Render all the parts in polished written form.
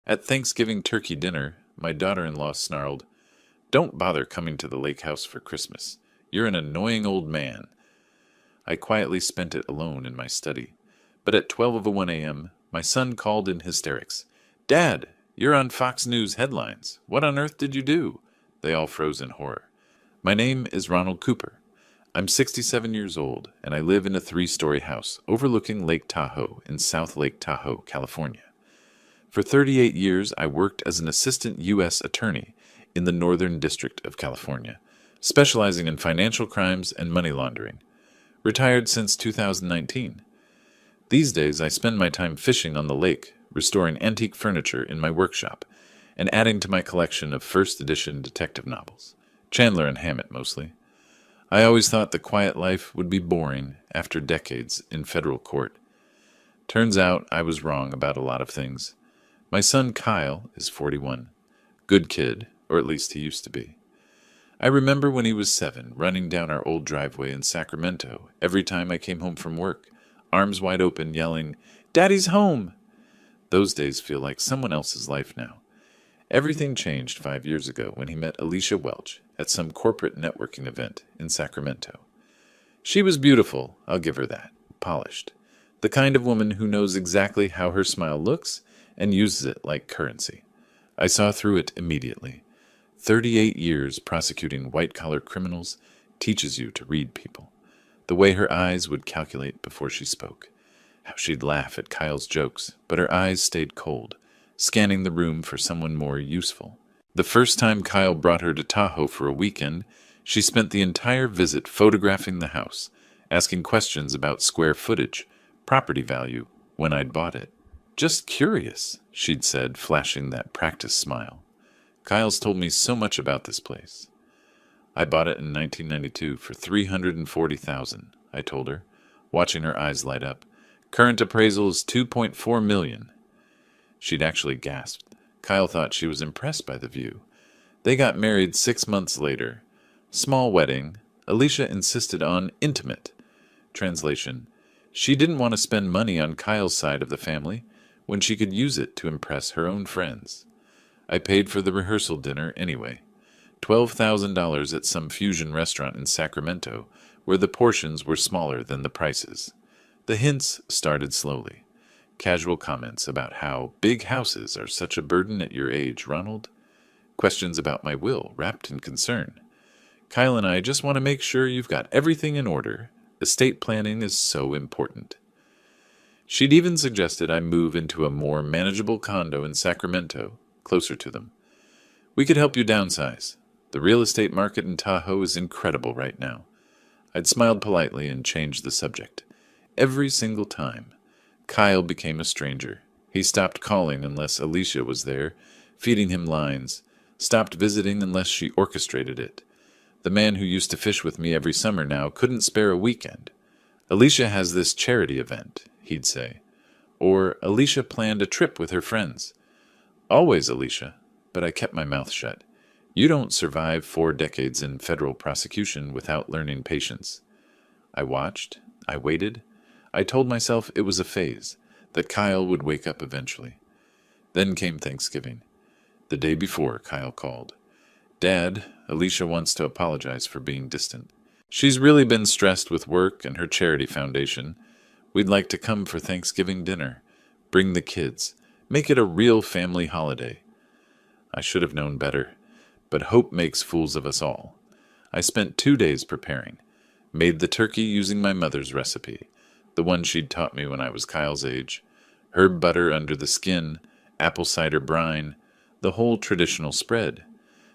At Thanksgiving turkey dinner, my daughter-in-law snarled, "Don't bother coming to the lake house for Christmas. You're an annoying old man." I quietly spent it alone in my study. But at 12:01 a.m., my son called in hysterics. "Dad, you're on Fox News headlines. What on earth did you do?" They all froze in horror. My name is Ronald Cooper. I'm 67 years old, and I live in a three-story house overlooking Lake Tahoe in South Lake Tahoe, California. For 38 years, I worked as an assistant U.S. attorney in the Northern District of California, specializing in financial crimes and money laundering. Retired since 2019. These days, I spend my time fishing on the lake, restoring antique furniture in my workshop, and adding to my collection of first edition detective novels. Chandler and Hammett, mostly. I always thought the quiet life would be boring after decades in federal court. Turns out I was wrong about a lot of things. My son Kyle is 41. Good kid, or at least he used to be. I remember when he was 7, running down our old driveway in Sacramento every time I came home from work, arms wide open, yelling, "Daddy's home!" Those days feel like someone else's life now. Everything changed 5 years ago when he met Alicia Welch at some corporate networking event in Sacramento. She was beautiful, I'll give her that, polished. The kind of woman who knows exactly how her smile looks and uses it like currency. I saw through it immediately. 38 years prosecuting white-collar criminals teaches you to read people. The way her eyes would calculate before she spoke. How she'd laugh at Kyle's jokes, but her eyes stayed cold, scanning the room for someone more useful. The first time Kyle brought her to Tahoe for a weekend, she spent the entire visit photographing the house, asking questions about square footage, property value, when I'd bought it. "Just curious," she'd said, flashing that practice smile. "Kyle's told me so much about this place." "I bought it in 1992 for $340,000, I told her, watching her eyes light up. "Current appraisal is $2.4 million. She'd actually gasped. Kyle thought she was impressed by the view. They got married 6 months later. Small wedding. Alicia insisted on intimate. Translation: she didn't want to spend money on Kyle's side of the family when she could use it to impress her own friends. I paid for the rehearsal dinner anyway. $12,000 at some fusion restaurant in Sacramento, where the portions were smaller than the prices. The hints started slowly. Casual comments about how big houses are such a burden at your age, Ronald. Questions about my will, wrapped in concern. "Kyle and I just want to make sure you've got everything in order. Estate planning is so important." She'd even suggested I move into a more manageable condo in Sacramento, closer to them. "We could help you downsize. The real estate market in Tahoe is incredible right now." I'd smiled politely and changed the subject. Every single time. Kyle became a stranger. He stopped calling unless Alicia was there, feeding him lines, stopped visiting unless she orchestrated it. The man who used to fish with me every summer now couldn't spare a weekend. "Alicia has this charity event," he'd say. Or, "Alicia planned a trip with her friends." Always Alicia, but I kept my mouth shut. You don't survive 4 decades in federal prosecution without learning patience. I watched. I waited. I told myself it was a phase, that Kyle would wake up eventually. Then came Thanksgiving. The day before, Kyle called. "Dad, Alicia wants to apologize for being distant. She's really been stressed with work and her charity foundation. We'd like to come for Thanksgiving dinner. Bring the kids. Make it a real family holiday." I should have known better, but hope makes fools of us all. I spent 2 days preparing. Made the turkey using my mother's recipe, the one she'd taught me when I was Kyle's age. Herb butter under the skin, apple cider brine, the whole traditional spread.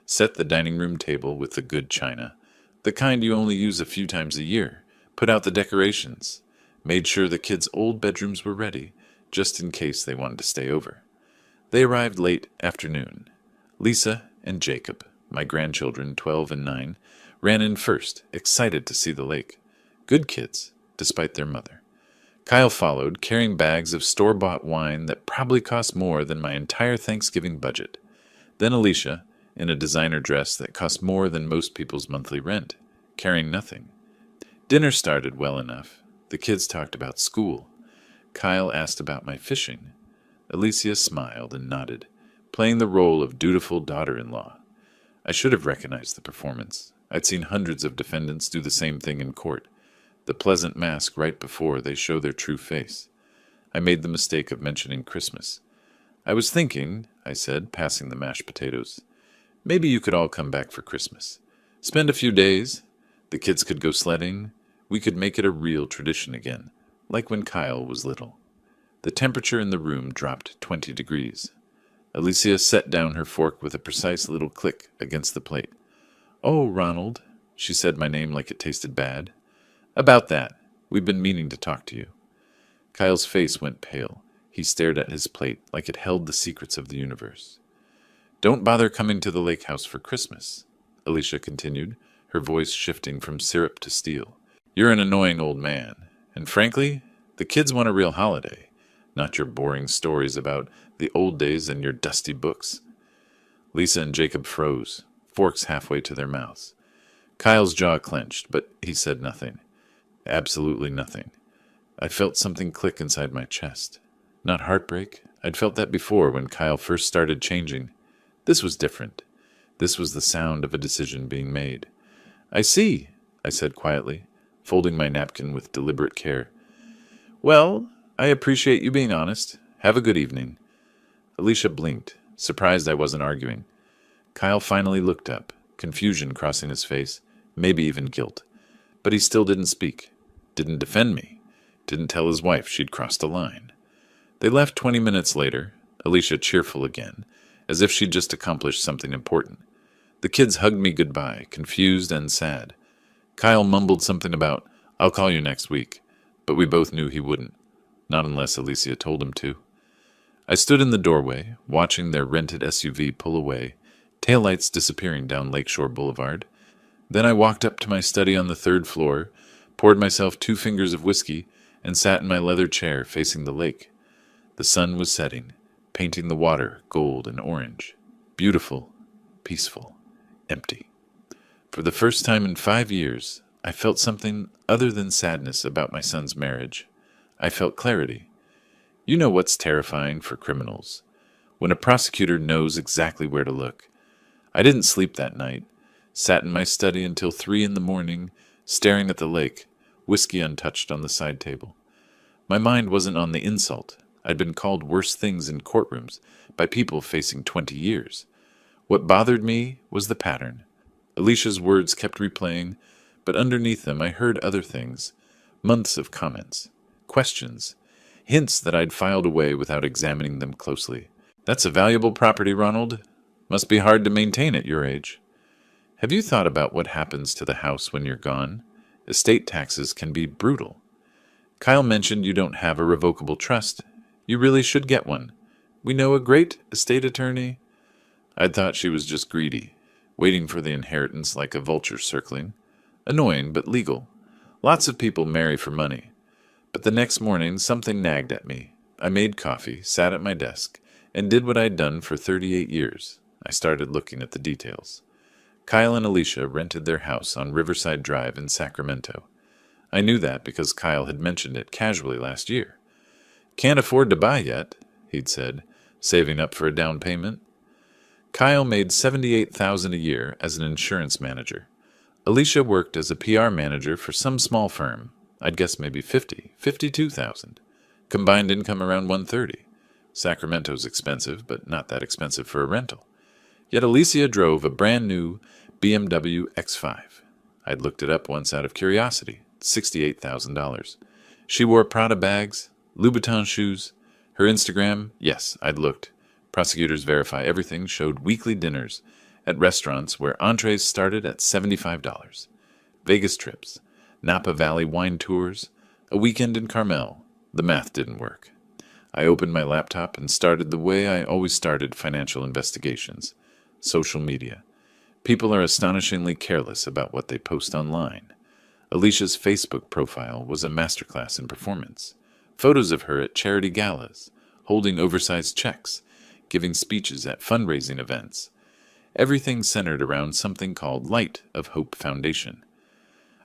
Set the dining room table with the good china, the kind you only use a few times a year. Put out the decorations. Made sure the kids' old bedrooms were ready, just in case they wanted to stay over. They arrived late afternoon. Lisa and Jacob, my grandchildren, 12 and 9, ran in first, excited to see the lake. Good kids, despite their mother. Kyle followed, carrying bags of store-bought wine that probably cost more than my entire Thanksgiving budget. Then Alicia, in a designer dress that cost more than most people's monthly rent, carrying nothing. Dinner started well enough. The kids talked about school. Kyle asked about my fishing. Alicia smiled and nodded. playing the role of dutiful daughter-in-law. I should have recognized the performance. I'd seen hundreds of defendants do the same thing in court, the pleasant mask right before they show their true face. I made the mistake of mentioning Christmas. I was thinking, I said, passing the mashed potatoes, maybe you could all come back for Christmas. Spend a few days. The kids could go sledding. We could make it a real tradition again, like when Kyle was little. The temperature in the room dropped 20 degrees. Alicia set down her fork with a precise little click against the plate. "Oh, Ronald," she said my name like it tasted bad. "About that. We've been meaning to talk to you." Kyle's face went pale. He stared at his plate like it held the secrets of the universe. "Don't bother coming to the lake house for Christmas," Alicia continued, her voice shifting from syrup to steel. "You're an annoying old man, and frankly, the kids want a real holiday, not your boring stories about the old days and your dusty books." Lisa and Jacob froze, forks halfway to their mouths. Kyle's jaw clenched, but he said nothing. Absolutely nothing. I felt something click inside my chest. Not heartbreak. I'd felt that before when Kyle first started changing. This was different. This was the sound of a decision being made. "I see," I said quietly, folding my napkin with deliberate care. "Well, I appreciate you being honest. Have a good evening." Alicia blinked, surprised I wasn't arguing. Kyle finally looked up, confusion crossing his face, maybe even guilt. But he still didn't speak, didn't defend me, didn't tell his wife she'd crossed a line. They left 20 minutes later, Alicia cheerful again, as if she'd just accomplished something important. The kids hugged me goodbye, confused and sad. Kyle mumbled something about, "I'll call you next week," but we both knew he wouldn't, not unless Alicia told him to. I stood in the doorway, watching their rented SUV pull away, taillights disappearing down Lakeshore Boulevard. Then I walked up to my study on the 3rd floor, poured myself 2 fingers of whiskey, and sat in my leather chair facing the lake. The sun was setting, painting the water gold and orange. Beautiful, peaceful, empty. For the first time in 5 years, I felt something other than sadness about my son's marriage. I felt clarity. You know what's terrifying for criminals? When a prosecutor knows exactly where to look. I didn't sleep that night. Sat in my study until 3 in the morning, staring at the lake, whiskey untouched on the side table. My mind wasn't on the insult. I'd been called worse things in courtrooms by people facing 20 years. What bothered me was the pattern. Alicia's words kept replaying, but underneath them I heard other things. Months of comments, questions, hints that I'd filed away without examining them closely. "That's a valuable property, Ronald. Must be hard to maintain at your age. Have you thought about what happens to the house when you're gone? Estate taxes can be brutal. Kyle mentioned you don't have a revocable trust. You really should get one. We know a great estate attorney." I'd thought she was just greedy, waiting for the inheritance like a vulture circling. Annoying, but legal. Lots of people marry for money. But the next morning, something nagged at me. I made coffee, sat at my desk, and did what I'd done for 38 years. I started looking at the details. Kyle and Alicia rented their house on Riverside Drive in Sacramento. I knew that because Kyle had mentioned it casually last year. "Can't afford to buy yet," he'd said, saving up for a down payment. Kyle made $78,000 a year as an insurance manager. Alicia worked as a PR manager for some small firm. I'd guess maybe 52,000. Combined income around 130. Sacramento's expensive, but not that expensive for a rental. Yet Alicia drove a brand new BMW X5. I'd looked it up once out of curiosity. $68,000. She wore Prada bags, Louboutin shoes. Her Instagram, yes, I'd looked. Prosecutors verify everything, showed weekly dinners at restaurants where entrees started at $75. Vegas trips, Napa Valley wine tours, a weekend in Carmel. The math didn't work. I opened my laptop and started the way I always started financial investigations. Social media. People are astonishingly careless about what they post online. Alicia's Facebook profile was a masterclass in performance. Photos of her at charity galas, holding oversized checks, giving speeches at fundraising events. Everything centered around something called Light of Hope Foundation.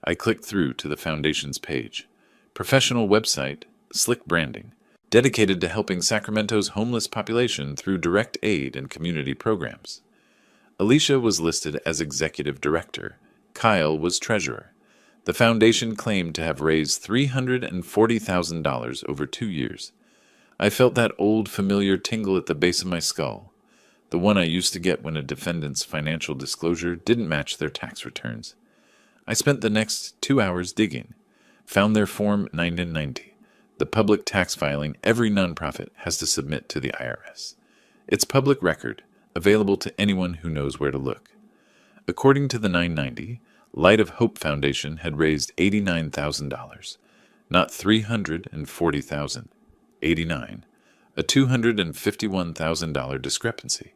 I clicked through to the foundation's page. Professional website, slick branding. dedicated to helping Sacramento's homeless population through direct aid and community programs. Alicia was listed as executive director. Kyle was treasurer. The foundation claimed to have raised $340,000 over 2 years. I felt that old familiar tingle at the base of my skull, the one I used to get when a defendant's financial disclosure didn't match their tax returns. I spent the next 2 hours digging, found their Form 990, the public tax filing every nonprofit has to submit to the IRS. It's public record, available to anyone who knows where to look. According to the 990, Light of Hope Foundation had raised $89,000, not $340,000, 89, a $251,000 discrepancy.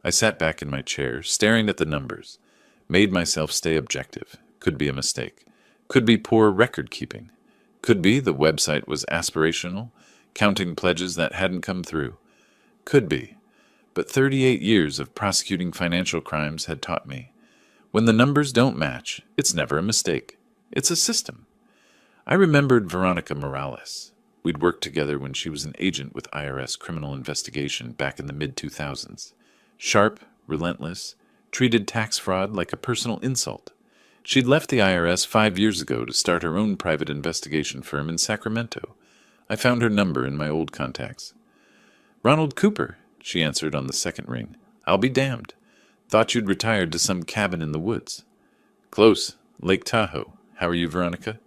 I sat back in my chair, staring at the numbers, made myself stay objective. Could be a mistake. Could be poor record keeping. Could be the website was aspirational, counting pledges that hadn't come through. Could be. But 38 years of prosecuting financial crimes had taught me, when the numbers don't match, it's never a mistake. It's a system. I remembered Veronica Morales. We'd worked together when she was an agent with IRS criminal investigation back in the mid-2000s. Sharp, relentless, treated tax fraud like a personal insult. She'd left the IRS 5 years ago to start her own private investigation firm in Sacramento. I found her number in my old contacts. "Ronald Cooper," she answered on the second ring. "I'll be damned. Thought you'd retired to some cabin in the woods." "Close. Lake Tahoe. How are you, Veronica?"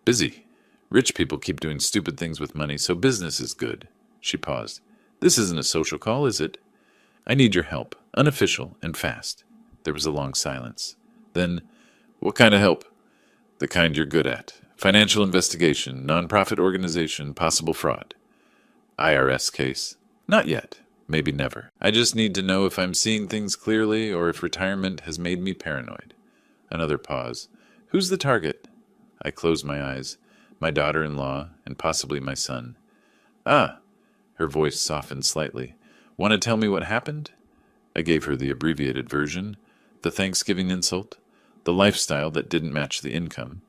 "Busy. Rich people keep doing stupid things with money, so business is good." She paused. "This isn't a social call, is it?" "I need your help. Unofficial and fast." There was a long silence. Then, "What kind of help?" "The kind you're good at. Financial investigation, nonprofit organization, possible fraud." "IRS case?" "Not yet. Maybe never. I just need to know if I'm seeing things clearly or if retirement has made me paranoid." Another pause. "Who's the target?" I closed my eyes. My daughter-in-law, and possibly my son. "Ah." Her voice softened slightly. "Want to tell me what happened?" I gave her the abbreviated version. The Thanksgiving insult. The lifestyle that didn't match the income.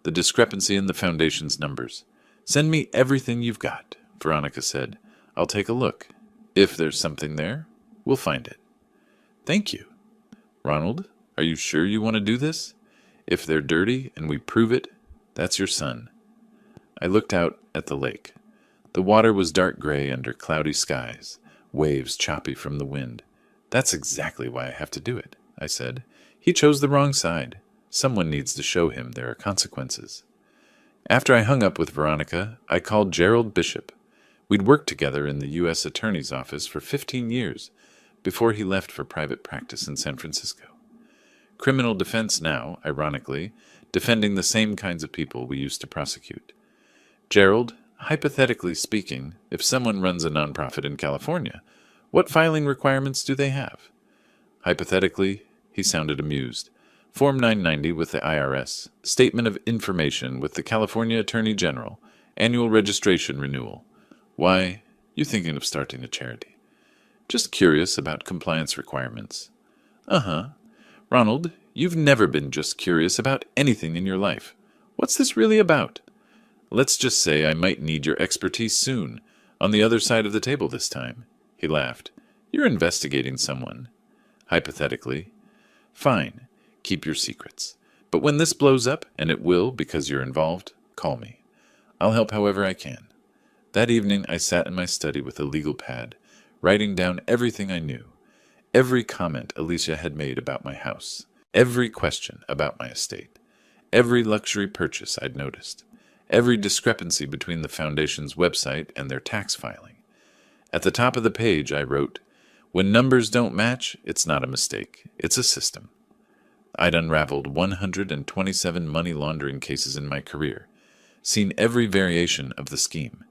The discrepancy in the foundation's numbers. "Send me everything you've got," Veronica said. "I'll take a look. If there's something there, we'll find it." "Thank you." "Ronald, are you sure you want to do this? If they're dirty and we prove it, that's your son." I looked out at the lake. The water was dark gray under cloudy skies, waves choppy from the wind. "That's exactly why I have to do it," I said. "He chose the wrong side. Someone needs to show him there are consequences." After I hung up with Veronica, I called Gerald Bishop. We'd worked together in the U.S. Attorney's Office for 15 years, before he left for private practice in San Francisco. Criminal defense now, ironically, defending the same kinds of people we used to prosecute. "Gerald, hypothetically speaking, if someone runs a nonprofit in California, what filing requirements do they have?" Hypothetically, he sounded amused. "Form 990 with the IRS, Statement of Information with the California Attorney General, Annual Registration Renewal. Why, you thinking of starting a charity?" "Just curious about compliance requirements." "Uh-huh. Ronald, you've never been just curious about anything in your life. What's this really about?" "Let's just say I might need your expertise soon, on the other side of the table this time." He laughed. "You're investigating someone." "Hypothetically." "Fine. Keep your secrets. But when this blows up, and it will because you're involved, call me. I'll help however I can." That evening I sat in my study with a legal pad, writing down everything I knew. Every comment Alicia had made about my house. Every question about my estate. Every luxury purchase I'd noticed. Every discrepancy between the foundation's website and their tax filing. At the top of the page I wrote, "When numbers don't match, it's not a mistake. It's a system." I'd unraveled 127 money laundering cases in my career, seen every variation of the scheme.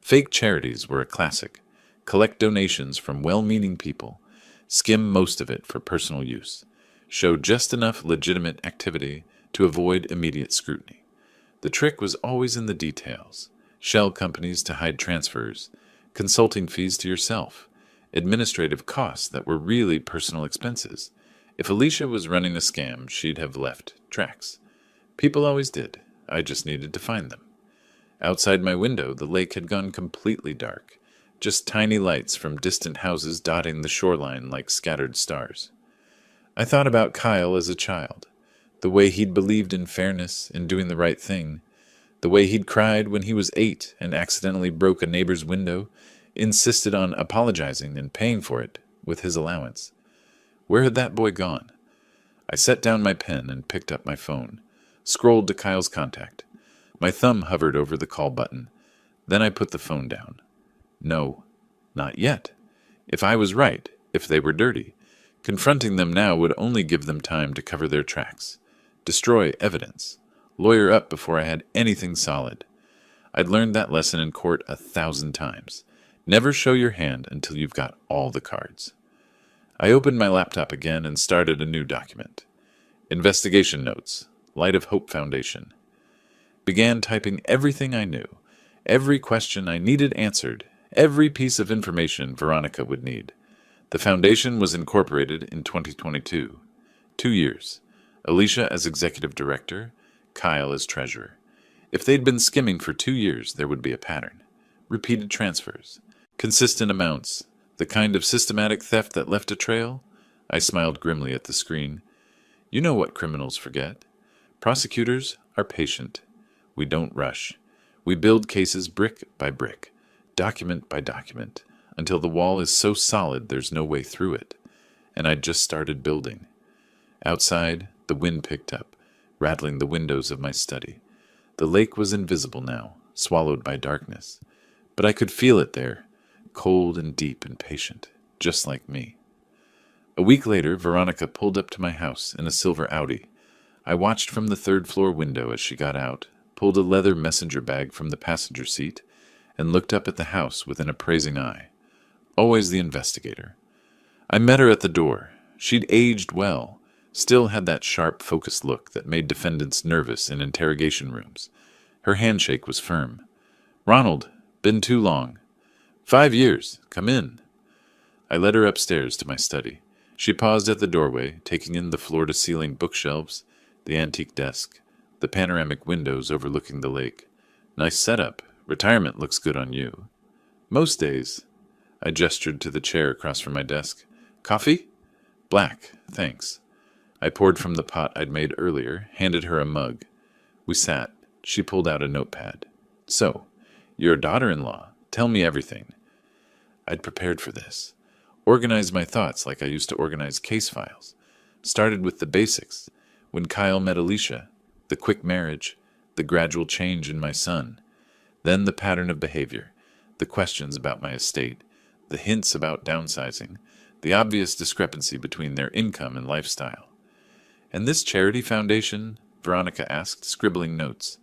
Fake charities were a classic. Collect donations from well-meaning people. Skim most of it for personal use. Show just enough legitimate activity to avoid immediate scrutiny. The trick was always in the details. Shell companies to hide transfers, consulting fees to yourself, administrative costs that were really personal expenses. If Alicia was running a scam, she'd have left tracks. People always did. I just needed to find them. Outside my window, the lake had gone completely dark, just tiny lights from distant houses dotting the shoreline like scattered stars. I thought about Kyle as a child, the way he'd believed in fairness, in doing the right thing, the way he'd cried when he was 8 and accidentally broke a neighbor's window, insisted on apologizing and paying for it with his allowance. Where had that boy gone? I set down my pen and picked up my phone, scrolled to Kyle's contact. My thumb hovered over the call button. Then I put the phone down. No, not yet. If I was right, if they were dirty, confronting them now would only give them time to cover their tracks, destroy evidence, lawyer up before I had anything solid. I'd learned that lesson in court 1,000 times. Never show your hand until you've got all the cards. I opened my laptop again and started a new document. Investigation notes, Light of Hope Foundation. Began typing everything I knew, every question I needed answered, every piece of information Veronica would need. The foundation was incorporated in 2022. 2 years. Alicia as executive director, Kyle as treasurer. If they'd been skimming for 2 years, there would be a pattern. Repeated transfers. Consistent amounts. The kind of systematic theft that left a trail? I smiled grimly at the screen. You know what criminals forget. Prosecutors are patient. We don't rush. We build cases brick by brick, document by document, until the wall is so solid there's no way through it. And I'd just started building. Outside, the wind picked up, rattling the windows of my study. The lake was invisible now, swallowed by darkness. But I could feel it there, cold and deep and patient, just like me. A week later, Veronica pulled up to my house in a silver Audi. I watched from the third-floor window as she got out, pulled a leather messenger bag from the passenger seat, and looked up at the house with an appraising eye. Always the investigator. I met her at the door. She'd aged well, still had that sharp, focused look that made defendants nervous in interrogation rooms. Her handshake was firm. "Ronald, been too long." "5 years. Come in." I led her upstairs to my study. She paused at the doorway, taking in the floor-to-ceiling bookshelves, the antique desk, the panoramic windows overlooking the lake. "Nice setup. Retirement looks good on you." "Most days." I gestured to the chair across from my desk. "Coffee?" "Black, thanks." I poured from the pot I'd made earlier, handed her a mug. We sat. She pulled out a notepad. "So, your daughter-in-law. Tell me everything." I'd prepared for this. Organized my thoughts like I used to organize case files. Started with the basics. When Kyle met Alicia, the quick marriage, the gradual change in my son. Then the pattern of behavior, the questions about my estate, the hints about downsizing, the obvious discrepancy between their income and lifestyle. "And this charity foundation?" Veronica asked, scribbling notes.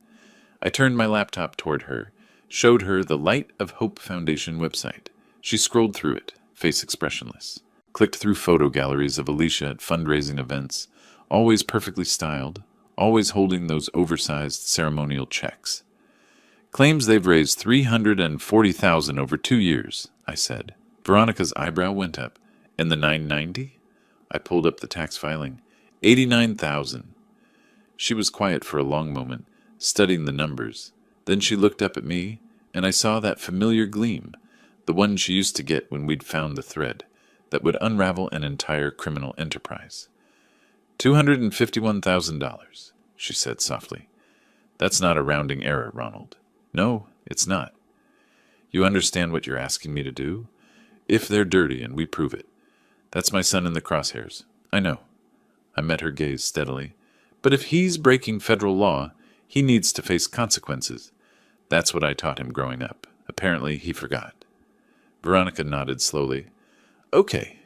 I turned my laptop toward her, showed her the Light of Hope Foundation website. She scrolled through it, face expressionless. Clicked through photo galleries of Alicia at fundraising events, always perfectly styled, always holding those oversized ceremonial checks. "Claims they've raised $340,000 over 2 years," I said. Veronica's eyebrow went up. "And the $990?" I pulled up the tax filing. $89,000. She was quiet for a long moment, studying the numbers. Then she looked up at me, and I saw that familiar gleam, the one she used to get when we'd found the thread that would unravel an entire criminal enterprise. $251,000, she said softly. "That's not a rounding error, Ronald." "No, it's not." "You understand what you're asking me to do? If they're dirty and we prove it. That's my son in the crosshairs. I know." I met her gaze steadily. "But if he's breaking federal law, he needs to face consequences. That's what I taught him growing up. Apparently he forgot." Veronica nodded slowly. "Okay,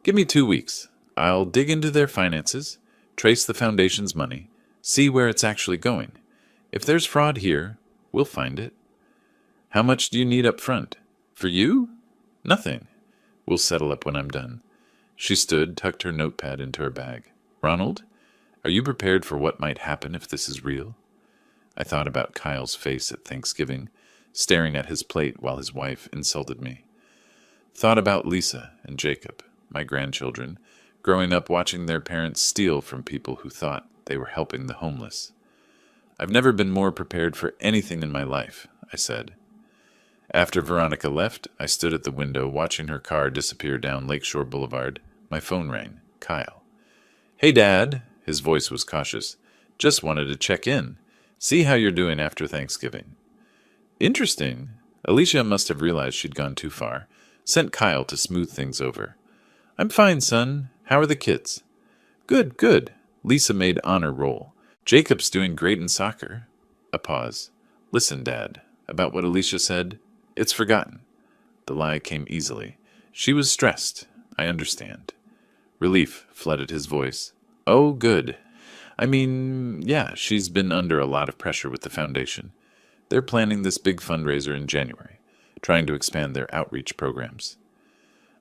give me 2 weeks. I'll dig into their finances, trace the foundation's money, see where it's actually going. If there's fraud here, we'll find it." "How much do you need up front? For you?" "Nothing. We'll settle up when I'm done." She stood, tucked her notepad into her bag. "Ronald, are you prepared for what might happen if this is real?" I thought about Kyle's face at Thanksgiving, staring at his plate while his wife insulted me. Thought about Lisa and Jacob, my grandchildren, growing up watching their parents steal from people who thought they were helping the homeless. I've never been more prepared for anything in my life, I said. After Veronica left, I stood at the window watching her car disappear down Lakeshore Boulevard. My phone rang. Kyle. "Hey, Dad." His voice was cautious. "Just wanted to check in. See how you're doing after Thanksgiving." Interesting. Alicia must have realized she'd gone too far. Sent Kyle to smooth things over. "I'm fine, son. How are the kids?" "Good, good." Lisa made honor roll. "Jacob's doing great in soccer." A pause. "Listen, Dad, about what Alicia said, it's forgotten." The lie came easily. "She was stressed. I understand." Relief flooded his voice. "Oh, good. I mean, yeah, she's been under a lot of pressure with the foundation. They're planning this big fundraiser in January, trying to expand their outreach programs."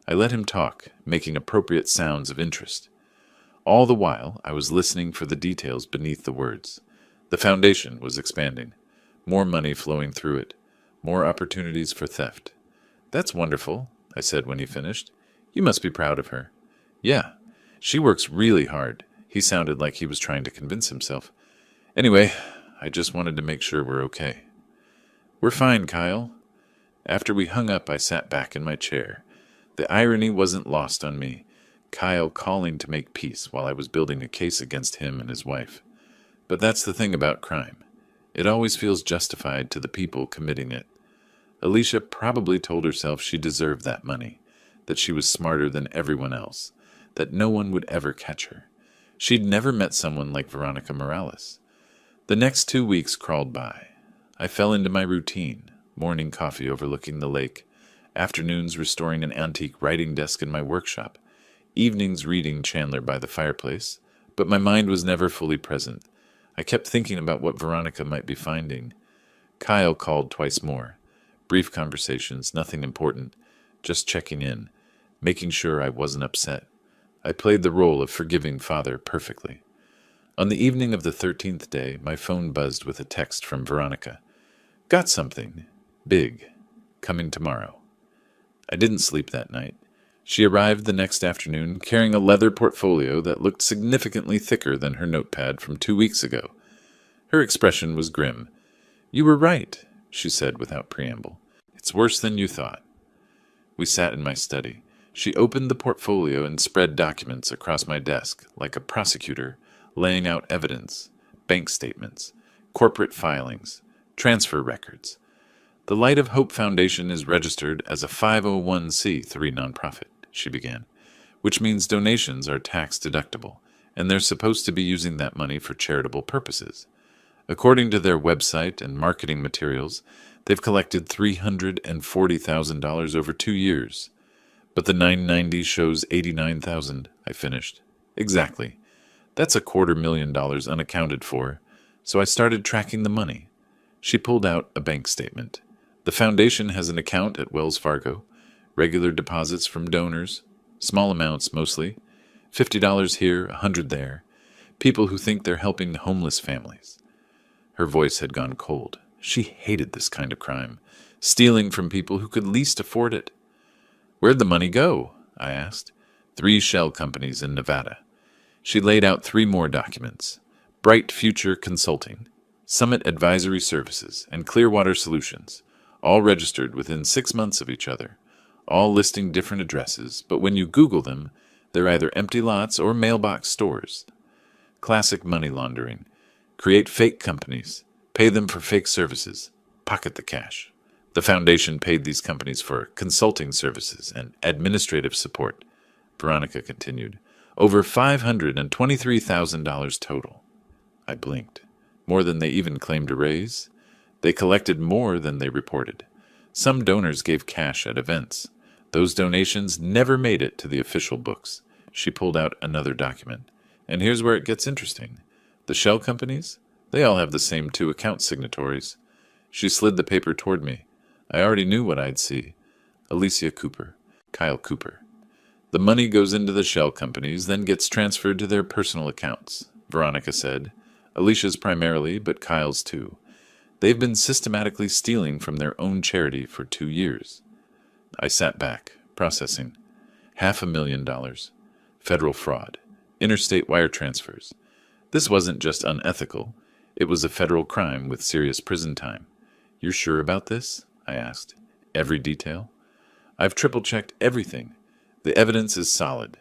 I let him talk, making appropriate sounds of interest. All the while, I was listening for the details beneath the words. The foundation was expanding. More money flowing through it. More opportunities for theft. "That's wonderful," I said when he finished. "You must be proud of her." "Yeah, she works really hard." He sounded like he was trying to convince himself. "Anyway, I just wanted to make sure we're okay." "We're fine, Kyle." After we hung up, I sat back in my chair. The irony wasn't lost on me. Kyle calling to make peace while I was building a case against him and his wife. But that's the thing about crime. It always feels justified to the people committing it. Alicia probably told herself she deserved that money, that she was smarter than everyone else, that no one would ever catch her. She'd never met someone like Veronica Morales. The next 2 weeks crawled by. I fell into my routine, morning coffee overlooking the lake, afternoons restoring an antique writing desk in my workshop, evenings reading Chandler by the fireplace, but my mind was never fully present. I kept thinking about what Veronica might be finding. Kyle called twice more. Brief conversations, nothing important, just checking in, making sure I wasn't upset. I played the role of forgiving father perfectly. On the evening of the 13th day, my phone buzzed with a text from Veronica. "Got something. Big. Coming tomorrow." I didn't sleep that night. She arrived the next afternoon carrying a leather portfolio that looked significantly thicker than her notepad from 2 weeks ago. Her expression was grim. "You were right," she said without preamble. "It's worse than you thought." We sat in my study. She opened the portfolio and spread documents across my desk like a prosecutor, laying out evidence, bank statements, corporate filings, transfer records. "The Light of Hope Foundation is registered as a 501c3 nonprofit," she began, "which means donations are tax deductible, and they're supposed to be using that money for charitable purposes. According to their website and marketing materials, they've collected $340,000 over 2 years. But the 990 shows 89,000, I finished. Exactly. That's $250,000 unaccounted for. So I started tracking the money. She pulled out a bank statement. The foundation has an account at Wells Fargo, regular deposits from donors, small amounts mostly, $50 here, $100 there, people who think they're helping homeless families. Her voice had gone cold. She hated this kind of crime, stealing from people who could least afford it. "Where'd the money go?" I asked. 3 shell companies in Nevada. She laid out 3 more documents. Bright Future Consulting, Summit Advisory Services, and Clearwater Solutions, all registered within 6 months of each other, all listing different addresses, but when you Google them, they're either empty lots or mailbox stores. Classic money laundering. Create fake companies, pay them for fake services, pocket the cash. The foundation paid these companies for consulting services and administrative support. Veronica continued. Over $523,000 total. I blinked. More than they even claimed to raise? They collected more than they reported. Some donors gave cash at events. Those donations never made it to the official books. She pulled out another document. And here's where it gets interesting. The shell companies? They all have the same 2 account signatories. She slid the paper toward me. I already knew what I'd see. Alicia Cooper, Kyle Cooper. The money goes into the shell companies, then gets transferred to their personal accounts, Veronica said. Alicia's primarily, but Kyle's too. They've been systematically stealing from their own charity for 2 years. I sat back, processing. $500,000. Federal fraud. Interstate wire transfers. This wasn't just unethical. It was a federal crime with serious prison time. You're sure about this? I asked. Every detail? I've triple-checked everything. The evidence is solid.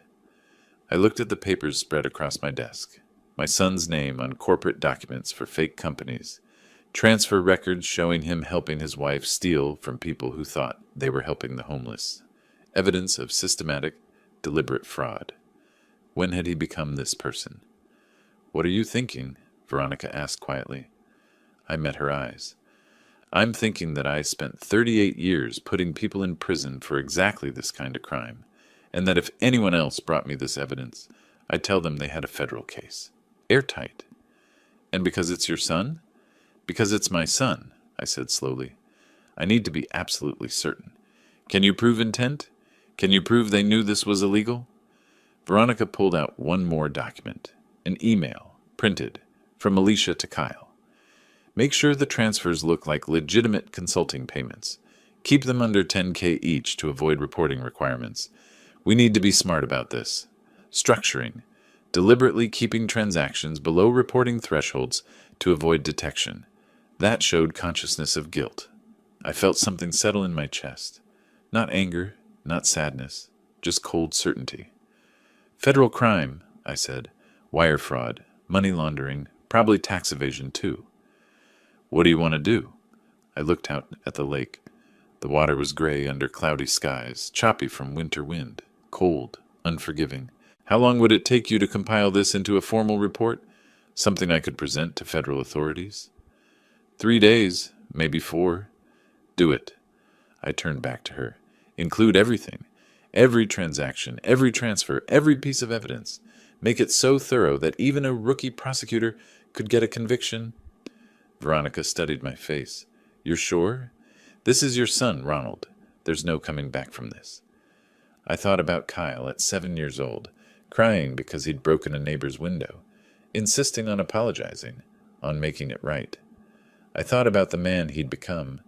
I looked at the papers spread across my desk. My son's name on corporate documents for fake companies. Transfer records showing him helping his wife steal from people who thought they were helping the homeless. Evidence of systematic, deliberate fraud. When had he become this person? What are you thinking? Veronica asked quietly. I met her eyes. I'm thinking that I spent 38 years putting people in prison for exactly this kind of crime, and that if anyone else brought me this evidence, I'd tell them they had a federal case. Airtight. And because it's your son? Because it's my son, I said slowly. I need to be absolutely certain. Can you prove intent? Can you prove they knew this was illegal? Veronica pulled out one more document, an email, printed, from Alicia to Kyle. Make sure the transfers look like legitimate consulting payments. Keep them under $10K each to avoid reporting requirements. We need to be smart about this. Structuring. Deliberately keeping transactions below reporting thresholds to avoid detection. That showed consciousness of guilt. I felt something settle in my chest. Not anger, not sadness, just cold certainty. Federal crime, I said. Wire fraud, money laundering, probably tax evasion too. What do you want to do? I looked out at the lake. The water was gray under cloudy skies, choppy from winter wind, cold, unforgiving. How long would it take you to compile this into a formal report? Something I could present to federal authorities? 3 days, maybe 4. Do it. I turned back to her. Include everything. Every transaction, every transfer, every piece of evidence. Make it so thorough that even a rookie prosecutor could get a conviction. Veronica studied my face. You're sure? This is your son, Ronald. There's no coming back from this. I thought about Kyle at 7 years old, crying because he'd broken a neighbor's window, insisting on apologizing, on making it right. I thought about the man he'd become,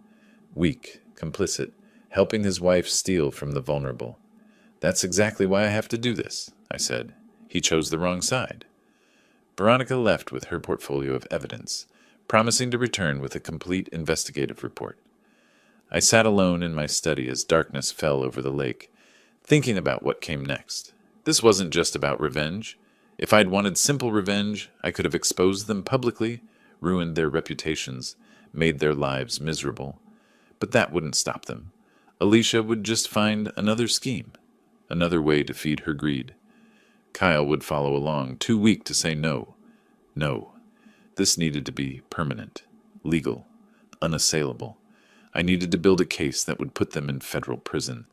weak, complicit, helping his wife steal from the vulnerable. That's exactly why I have to do this, I said. He chose the wrong side. Veronica left with her portfolio of evidence, promising to return with a complete investigative report. I sat alone in my study as darkness fell over the lake, thinking about what came next. This wasn't just about revenge. If I'd wanted simple revenge, I could have exposed them publicly, ruined their reputations, made their lives miserable. But that wouldn't stop them. Alicia would just find another scheme, another way to feed her greed. Kyle would follow along, too weak to say no. No. This needed to be permanent, legal, unassailable. I needed to build a case that would put them in federal prison.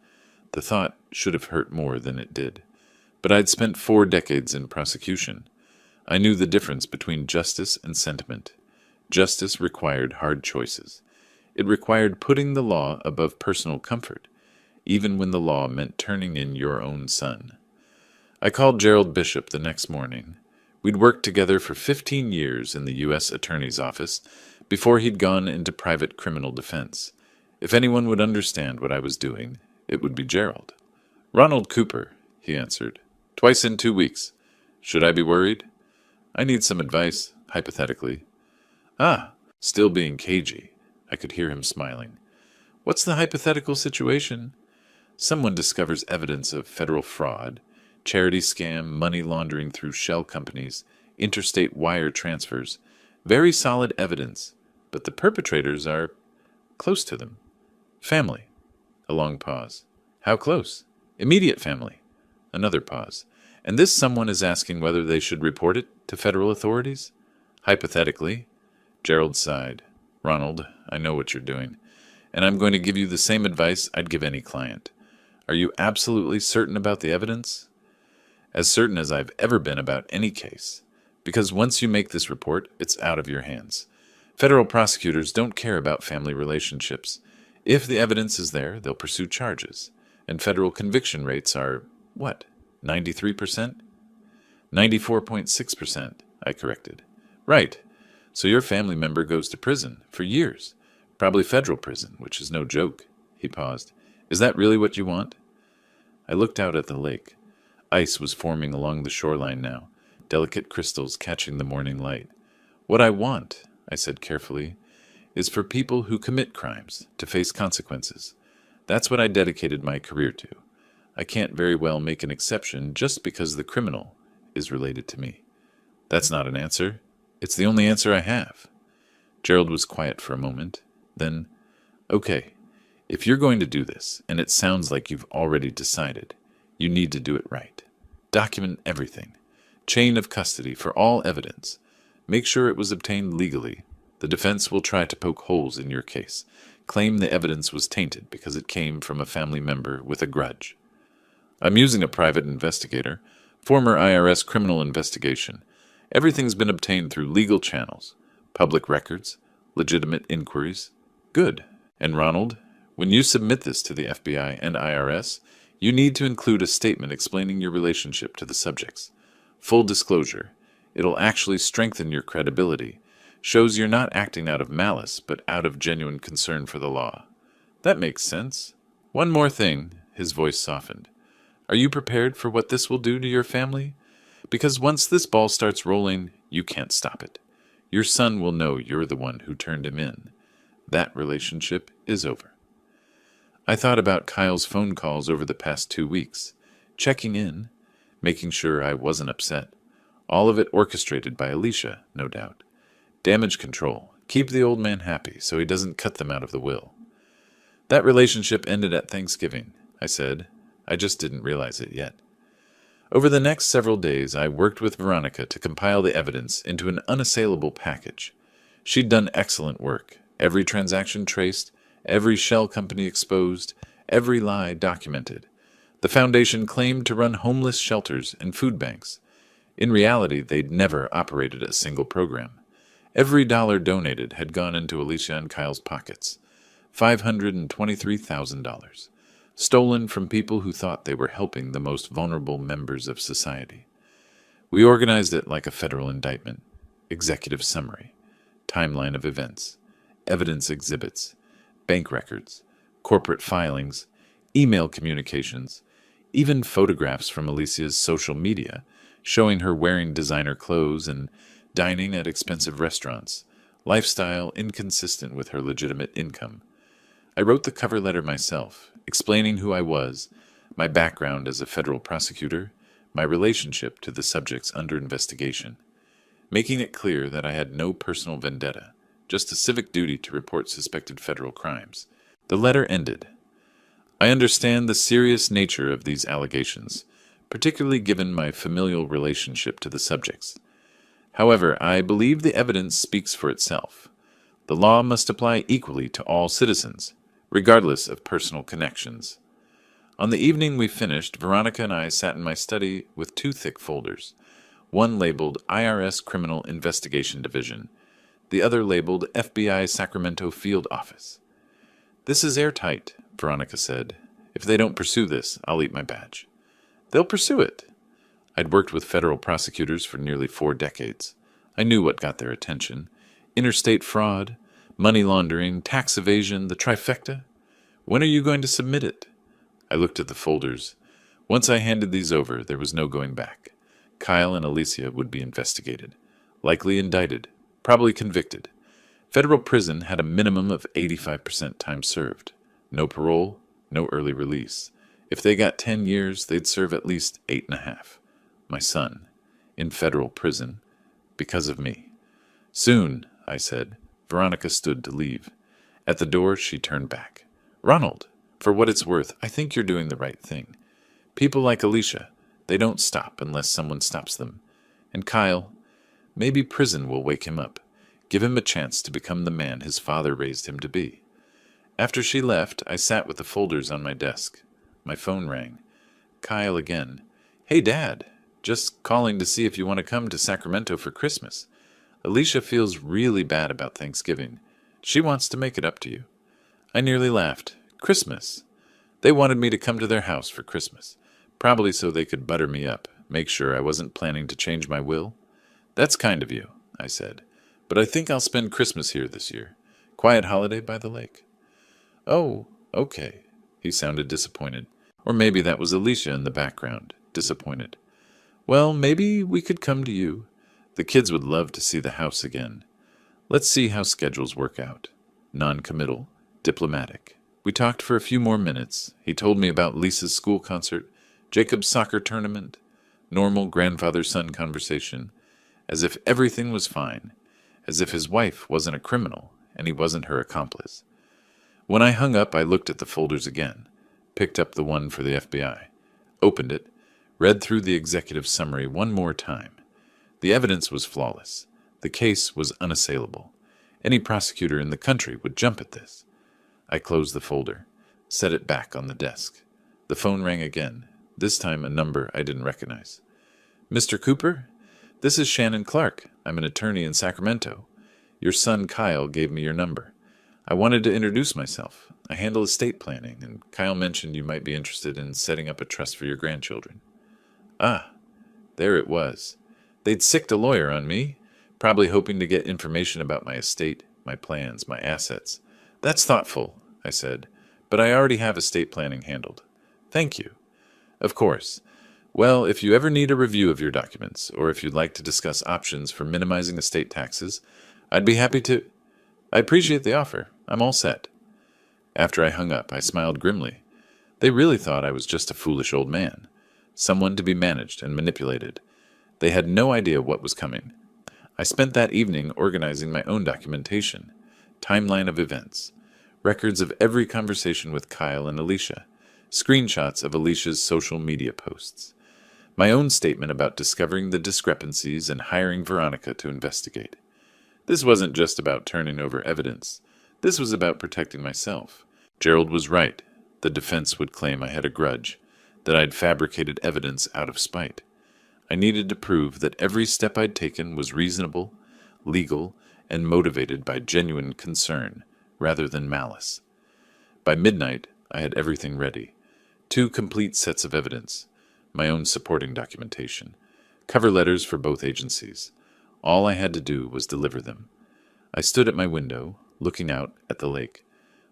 The thought should have hurt more than it did. But I'd spent 4 decades in prosecution. I knew the difference between justice and sentiment. Justice required hard choices. It required putting the law above personal comfort, even when the law meant turning in your own son. I called Gerald Bishop the next morning. We'd worked together for 15 years in the U.S. Attorney's Office before he'd gone into private criminal defense. If anyone would understand what I was doing, it would be Gerald. Ronald Cooper, he answered. Twice in 2 weeks. Should I be worried? I need some advice, hypothetically. Ah, still being cagey. I could hear him smiling. What's the hypothetical situation? Someone discovers evidence of federal fraud, charity scam, money laundering through shell companies, interstate wire transfers. Very solid evidence, but the perpetrators are close to them. Family. A long pause. How close? Immediate family. Another pause. And this someone is asking whether they should report it to federal authorities? Hypothetically. Gerald sighed. Ronald, I know what you're doing, and I'm going to give you the same advice I'd give any client. Are you absolutely certain about the evidence? As certain as I've ever been about any case, because once you make this report, it's out of your hands. Federal prosecutors don't care about family relationships. If the evidence is there, they'll pursue charges, and federal conviction rates are, 93%? 94.6%, I corrected. Right. So your family member goes to prison for years. Probably federal prison, which is no joke. He paused. Is that really what you want? I looked out at the lake. Ice was forming along the shoreline now, delicate crystals catching the morning light. What I want, I said carefully, is for people who commit crimes to face consequences. That's what I dedicated my career to. I can't very well make an exception just because the criminal is related to me. That's not an answer. It's the only answer I have. Gerald was quiet for a moment. Then, okay, if you're going to do this, and it sounds like you've already decided, you need to do it right. Document everything. Chain of custody for all evidence. Make sure it was obtained legally. The defense will try to poke holes in your case. Claim the evidence was tainted because it came from a family member with a grudge. I'm using a private investigator. Former IRS criminal investigation. Everything's been obtained through legal channels. Public records. Legitimate inquiries. Good. And Ronald, when you submit this to the FBI and IRS, you need to include a statement explaining your relationship to the subjects. Full disclosure. It'll actually strengthen your credibility. Shows you're not acting out of malice, but out of genuine concern for the law. That makes sense. One more thing, his voice softened. Are you prepared for what this will do to your family? Because once this ball starts rolling, you can't stop it. Your son will know you're the one who turned him in. That relationship is over. I thought about Kyle's phone calls over the past 2 weeks, checking in, making sure I wasn't upset. All of it orchestrated by Alicia, no doubt. Damage control. Keep the old man happy so he doesn't cut them out of the will. That relationship ended at Thanksgiving, I said. I just didn't realize it yet. Over the next several days, I worked with Veronica to compile the evidence into an unassailable package. She'd done excellent work. Every transaction traced, every shell company exposed, every lie documented. The foundation claimed to run homeless shelters and food banks. In reality, they'd never operated a single program. Every dollar donated had gone into Alicia and Kyle's pockets. $523,000. Stolen from people who thought they were helping the most vulnerable members of society. We organized it like a federal indictment. Executive summary. Timeline of events. Evidence exhibits. Bank records. Corporate filings. Email communications. Even photographs from Alicia's social media showing her wearing designer clothes and dining at expensive restaurants. Lifestyle inconsistent with her legitimate income. I wrote the cover letter myself, explaining who I was, my background as a federal prosecutor, my relationship to the subjects under investigation, making it clear that I had no personal vendetta, just a civic duty to report suspected federal crimes. The letter ended. I understand the serious nature of these allegations, particularly given my familial relationship to the subjects. However, I believe the evidence speaks for itself. The law must apply equally to all citizens, regardless of personal connections. On the evening we finished, Veronica and I sat in my study with 2 thick folders, one labeled IRS Criminal Investigation Division, the other labeled FBI Sacramento Field Office. "This is airtight," Veronica said. "If they don't pursue this, I'll eat my badge." "They'll pursue it." I'd worked with federal prosecutors for nearly 4 decades. I knew what got their attention. Interstate fraud, money laundering, tax evasion, the trifecta. "When are you going to submit it?" I looked at the folders. Once I handed these over, there was no going back. Kyle and Alicia would be investigated. Likely indicted. Probably convicted. Federal prison had a minimum of 85% time served. No parole, no early release. If they got 10 years, they'd serve at least 8.5. My son, in federal prison, because of me. "Soon," I said. Veronica stood to leave. At the door, she turned back. "Ronald, for what it's worth, I think you're doing the right thing. People like Alicia, they don't stop unless someone stops them. And Kyle, maybe prison will wake him up. Give him a chance to become the man his father raised him to be." After she left, I sat with the folders on my desk. My phone rang. Kyle again. "Hey, Dad. Just calling to see if you want to come to Sacramento for Christmas. Alicia feels really bad about Thanksgiving. She wants to make it up to you." I nearly laughed. Christmas. They wanted me to come to their house for Christmas. Probably so they could butter me up, make sure I wasn't planning to change my will. "That's kind of you," I said. "But I think I'll spend Christmas here this year. Quiet holiday by the lake." "Oh, okay." He sounded disappointed. Or maybe that was Alicia in the background, disappointed. "Well, maybe we could come to you. The kids would love to see the house again. Let's see how schedules work out." Non-committal. Diplomatic. We talked for a few more minutes. He told me about Lisa's school concert, Jacob's soccer tournament, normal grandfather-son conversation, as if everything was fine, as if his wife wasn't a criminal and he wasn't her accomplice. When I hung up, I looked at the folders again, picked up the one for the FBI, opened it, read through the executive summary one more time. The evidence was flawless. The case was unassailable. Any prosecutor in the country would jump at this. I closed the folder, set it back on the desk. The phone rang again, this time a number I didn't recognize. Mr. Cooper? This is Shannon Clark. I'm an attorney in Sacramento. Your son Kyle gave me your number. I wanted to introduce myself. I handle estate planning, and Kyle mentioned you might be interested in setting up a trust for your grandchildren. Ah, there it was. They'd sicked a lawyer on me, probably hoping to get information about my estate, my plans, my assets. That's thoughtful, I said, but I already have estate planning handled. Thank you. Of course. Well, if you ever need a review of your documents, or if you'd like to discuss options for minimizing estate taxes, I'd be happy to. I appreciate the offer. I'm all set. After I hung up, I smiled grimly. They really thought I was just a foolish old man, someone to be managed and manipulated. They had no idea what was coming. I spent that evening organizing my own documentation, timeline of events, records of every conversation with Kyle and Alicia, screenshots of Alicia's social media posts, my own statement about discovering the discrepancies and hiring Veronica to investigate. This wasn't just about turning over evidence. This was about protecting myself. Gerald was right. The defense would claim I had a grudge, that I'd fabricated evidence out of spite. I needed to prove that every step I'd taken was reasonable, legal, and motivated by genuine concern, rather than malice. By midnight, I had everything ready. 2 complete sets of evidence, my own supporting documentation, cover letters for both agencies. All I had to do was deliver them. I stood at my window, looking out at the lake.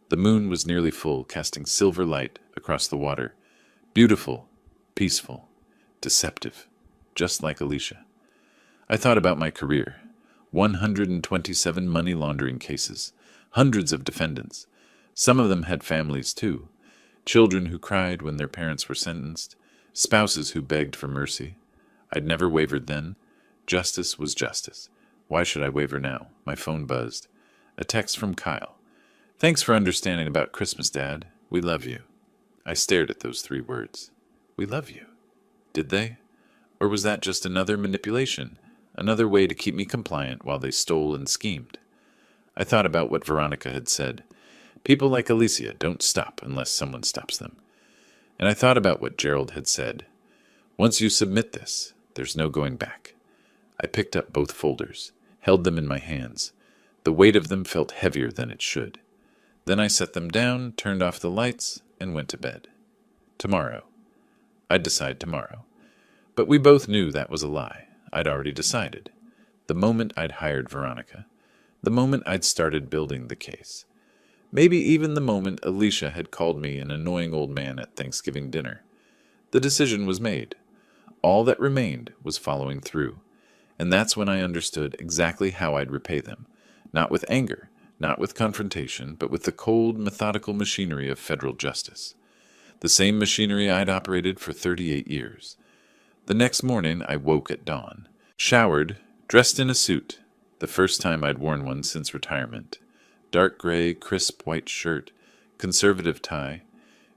The moon was nearly full, casting silver light across the water. Beautiful, peaceful, deceptive, just like Alicia. I thought about my career. 127 money laundering cases, hundreds of defendants. Some of them had families too. Children who cried when their parents were sentenced, spouses who begged for mercy. I'd never wavered then. Justice was justice. Why should I waver now? My phone buzzed. A text from Kyle. Thanks for understanding about Christmas, Dad. We love you. I stared at those 3 words. We love you. Did they? Or was that just another manipulation, another way to keep me compliant while they stole and schemed? I thought about what Veronica had said. People like Alicia don't stop unless someone stops them. And I thought about what Gerald had said. Once you submit this, there's no going back. I picked up both folders, held them in my hands. The weight of them felt heavier than it should. Then I set them down, turned off the lights, and went to bed. Tomorrow. I'd decide tomorrow. But we both knew that was a lie. I'd already decided. The moment I'd hired Veronica. The moment I'd started building the case. Maybe even the moment Alicia had called me an annoying old man at Thanksgiving dinner. The decision was made. All that remained was following through. And that's when I understood exactly how I'd repay them. Not with anger, not with confrontation, but with the cold, methodical machinery of federal justice. The same machinery I'd operated for 38 years. The next morning, I woke at dawn, showered, dressed in a suit, the first time I'd worn one since retirement. Dark gray, crisp white shirt, conservative tie.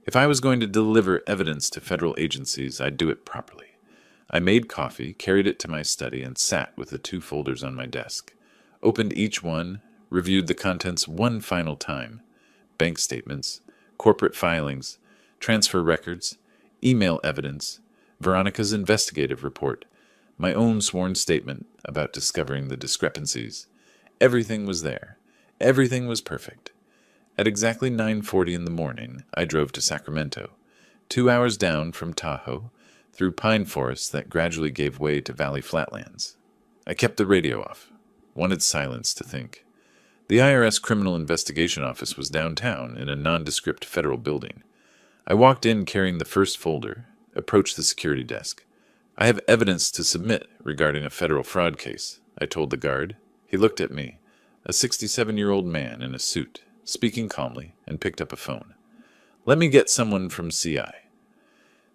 If I was going to deliver evidence to federal agencies, I'd do it properly. I made coffee, carried it to my study, and sat with the 2 folders on my desk. Opened each one, reviewed the contents one final time. Bank statements, corporate filings, transfer records, email evidence, Veronica's investigative report, my own sworn statement about discovering the discrepancies. Everything was there. Everything was perfect. At exactly 9:40 in the morning, I drove to Sacramento, 2 hours down from Tahoe, through pine forests that gradually gave way to valley flatlands. I kept the radio off, wanted silence to think. The IRS Criminal Investigation Office was downtown in a nondescript federal building. I walked in carrying the first folder, approached the security desk. I have evidence to submit regarding a federal fraud case, I told the guard. He looked at me, a 67-year-old man in a suit, speaking calmly, and picked up a phone. Let me get someone from CI.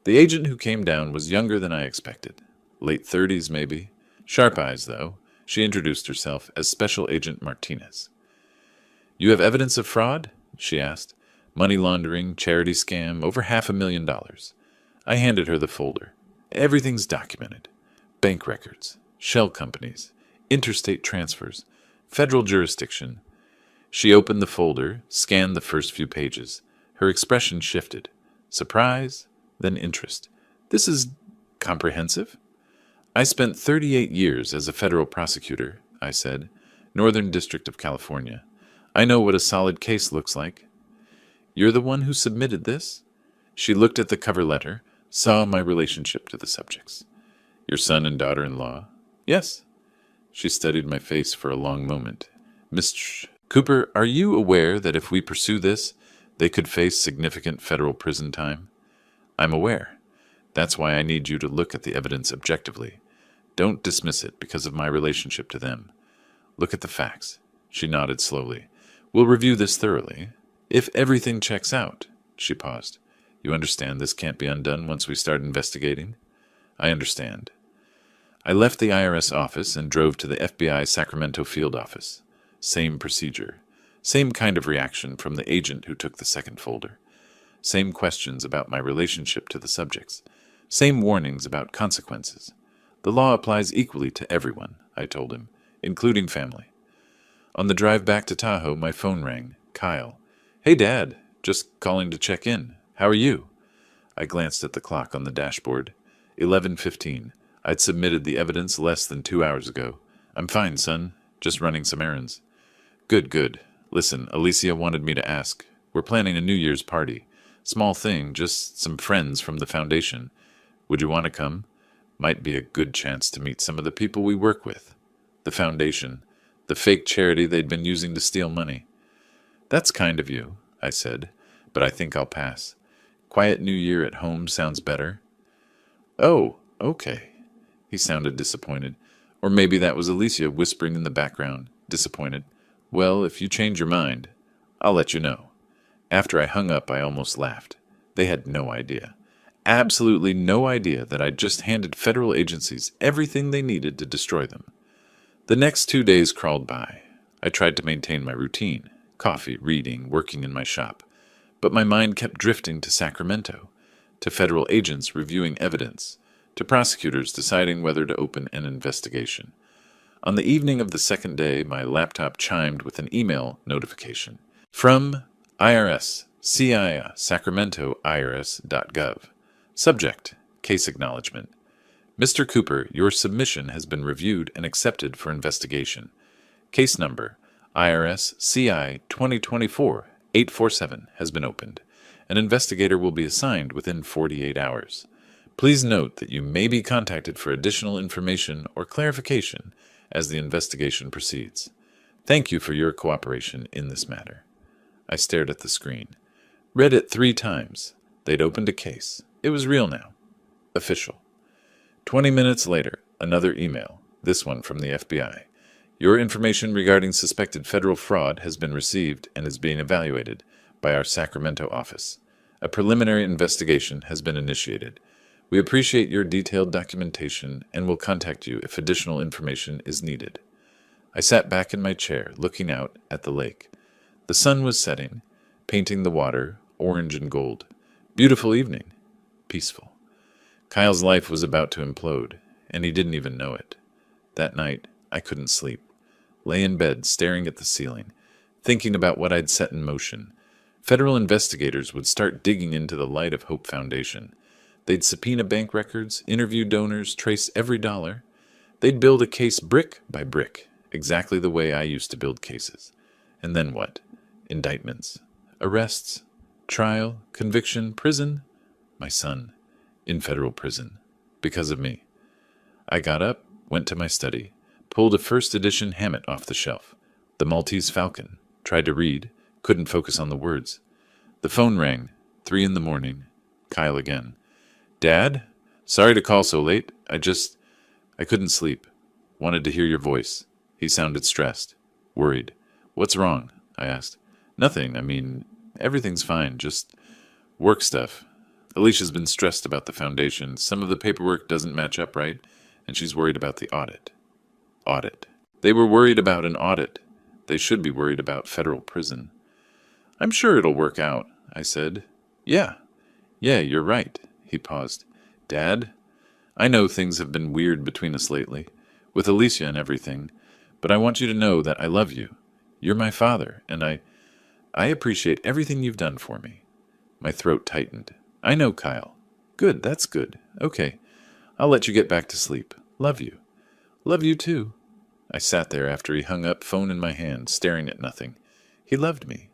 The agent who came down was younger than I expected. Late 30s, maybe. Sharp eyes, though. She introduced herself as Special Agent Martinez. You have evidence of fraud? She asked. Money laundering, charity scam, over $500,000. I handed her the folder. Everything's documented. Bank records, shell companies, interstate transfers, federal jurisdiction. She opened the folder, scanned the first few pages. Her expression shifted. Surprise, then interest. This is comprehensive? I spent 38 years as a federal prosecutor, I said, Northern District of California. I know what a solid case looks like. You're the one who submitted this? She looked at the cover letter, saw my relationship to the subjects. Your son and daughter-in-law? Yes. She studied my face for a long moment. Mr. Cooper, are you aware that if we pursue this, they could face significant federal prison time? I'm aware. That's why I need you to look at the evidence objectively. Don't dismiss it because of my relationship to them. Look at the facts. She nodded slowly. We'll review this thoroughly. If everything checks out, she paused. You understand this can't be undone once we start investigating? I understand. I left the IRS office and drove to the FBI Sacramento field office. Same procedure. Same kind of reaction from the agent who took the second folder. Same questions about my relationship to the subjects. Same warnings about consequences. The law applies equally to everyone, I told him, including family. On the drive back to Tahoe, my phone rang. Kyle. Hey, Dad. Just calling to check in. How are you? I glanced at the clock on the dashboard. 11:15. I'd submitted the evidence less than 2 hours ago. I'm fine, son. Just running some errands. Good, good. Listen, Alicia wanted me to ask. We're planning a New Year's party. Small thing, just some friends from the foundation. Would you want to come? Might be a good chance to meet some of the people we work with. The foundation. The fake charity they'd been using to steal money. That's kind of you, I said, but I think I'll pass. Quiet New Year at home sounds better. Oh, okay. He sounded disappointed. Or maybe that was Alicia whispering in the background, disappointed. Well, if you change your mind, I'll let you know. After I hung up, I almost laughed. They had no idea. Absolutely no idea that I'd just handed federal agencies everything they needed to destroy them. The next 2 days crawled by. I tried to maintain my routine. Coffee, reading, working in my shop. But my mind kept drifting to Sacramento, to federal agents reviewing evidence, to prosecutors deciding whether to open an investigation. On the evening of the second day, my laptop chimed with an email notification. From IRS, CI, Sacramento IRS.gov. Subject, Case Acknowledgement. Mr. Cooper, your submission has been reviewed and accepted for investigation. Case number, IRS CI 2024-847 has been opened. An investigator will be assigned within 48 hours. Please note that you may be contacted for additional information or clarification as the investigation proceeds. Thank you for your cooperation in this matter. I stared at the screen. Read it 3 times. They'd opened a case. It was real now. Official. 20 minutes later, another email, this one from the FBI. Your information regarding suspected federal fraud has been received and is being evaluated by our Sacramento office. A preliminary investigation has been initiated. We appreciate your detailed documentation and will contact you if additional information is needed. I sat back in my chair, looking out at the lake. The sun was setting, painting the water orange and gold. Beautiful evening. Peaceful. Kyle's life was about to implode, and he didn't even know it. That night, I couldn't sleep. Lay in bed, staring at the ceiling, thinking about what I'd set in motion. Federal investigators would start digging into the Light of Hope Foundation. They'd subpoena bank records, interview donors, trace every dollar. They'd build a case brick by brick, exactly the way I used to build cases. And then what? Indictments. Arrests. Trial. Conviction. Prison. My son. In federal prison. Because of me. I got up, went to my study, pulled a first edition Hammett off the shelf. The Maltese Falcon. Tried to read. Couldn't focus on the words. The phone rang. 3 a.m. Kyle again. Dad? Sorry to call so late. I couldn't sleep. Wanted to hear your voice. He sounded stressed. Worried. What's wrong? I asked. Nothing. Everything's fine. Just work stuff. Alicia's been stressed about the foundation. Some of the paperwork doesn't match up right, and she's worried about the audit. Audit. They were worried about an audit. They should be worried about federal prison. I'm sure it'll work out, I said. Yeah, you're right. He paused. Dad, I know things have been weird between us lately, with Alicia and everything, but I want you to know that I love you. You're my father, and I appreciate everything you've done for me. My throat tightened. I know, Kyle. Good, that's good. Okay, I'll let you get back to sleep. Love you. Love you too. I sat there after he hung up, phone in my hand, staring at nothing. He loved me.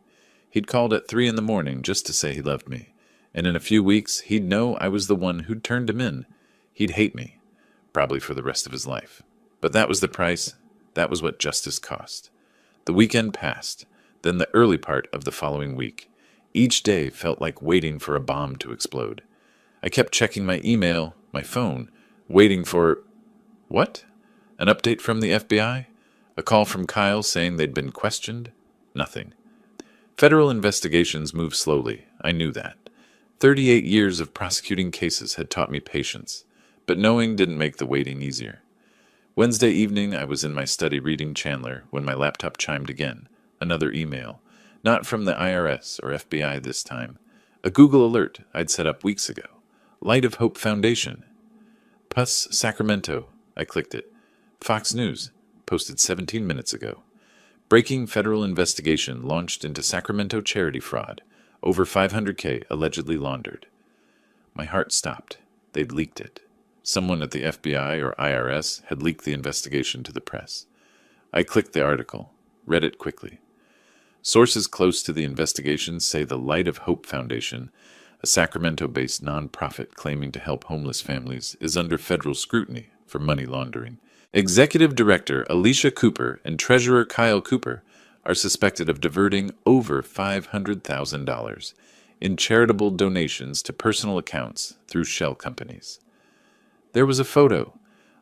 He'd called at 3 in the morning just to say he loved me, and in a few weeks he'd know I was the one who'd turned him in. He'd hate me, probably for the rest of his life. But that was the price. That was what justice cost. The weekend passed, then the early part of the following week. Each day felt like waiting for a bomb to explode. I kept checking my email, my phone, waiting for... What? An update from the FBI? A call from Kyle saying they'd been questioned? Nothing. Federal investigations move slowly, I knew that. 38 years of prosecuting cases had taught me patience, but knowing didn't make the waiting easier. Wednesday evening, I was in my study reading Chandler when my laptop chimed again. Another email. Not from the IRS or FBI this time. A Google alert I'd set up weeks ago. Light of Hope Foundation. Puss, Sacramento. I clicked it. Fox News. Posted 17 minutes ago. Breaking federal investigation launched into Sacramento charity fraud. Over $500K allegedly laundered. My heart stopped. They'd leaked it. Someone at the FBI or IRS had leaked the investigation to the press. I clicked the article, read it quickly. Sources close to the investigation say the Light of Hope Foundation, a Sacramento-based nonprofit claiming to help homeless families, is under federal scrutiny for money laundering. Executive Director Alicia Cooper and Treasurer Kyle Cooper are suspected of diverting over $500,000 in charitable donations to personal accounts through shell companies. There was a photo.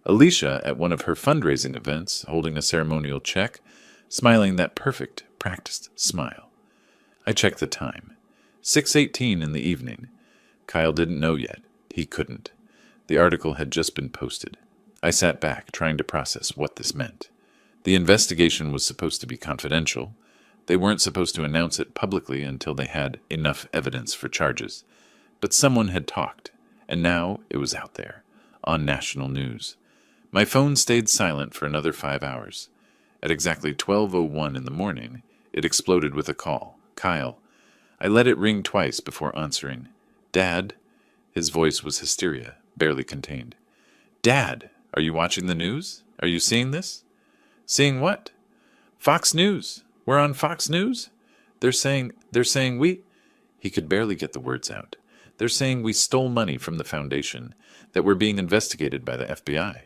Alicia at one of her fundraising events, holding a ceremonial check, smiling that perfect, practiced smile. I checked the time. 6:18 in the evening. Kyle didn't know yet. He couldn't. The article had just been posted. I sat back, trying to process what this meant. The investigation was supposed to be confidential. They weren't supposed to announce it publicly until they had enough evidence for charges. But someone had talked, and now it was out there, on national news. My phone stayed silent for another 5 hours. At exactly 12:01 in the morning, it exploded with a call. Kyle. I let it ring twice before answering. Dad. His voice was hysteria, barely contained. Dad, are you watching the news? Are you seeing this? Seeing what? Fox News. We're on Fox News? They're saying we... He could barely get the words out. They're saying we stole money from the foundation, that we're being investigated by the FBI.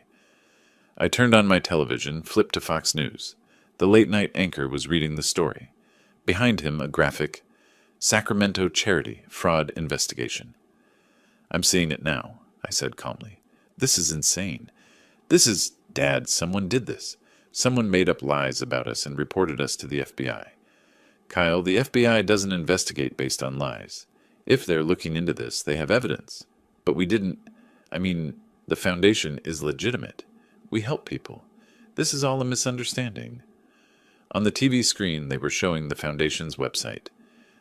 I turned on my television, flipped to Fox News. The late-night anchor was reading the story. Behind him, a graphic, Sacramento Charity Fraud Investigation. I'm seeing it now, I said calmly. This is insane. Dad, someone did this. Someone made up lies about us and reported us to the FBI. Kyle, the FBI doesn't investigate based on lies. If they're looking into this, they have evidence. But we didn't... the foundation is legitimate. We help people. This is all a misunderstanding. On the TV screen, they were showing the foundation's website.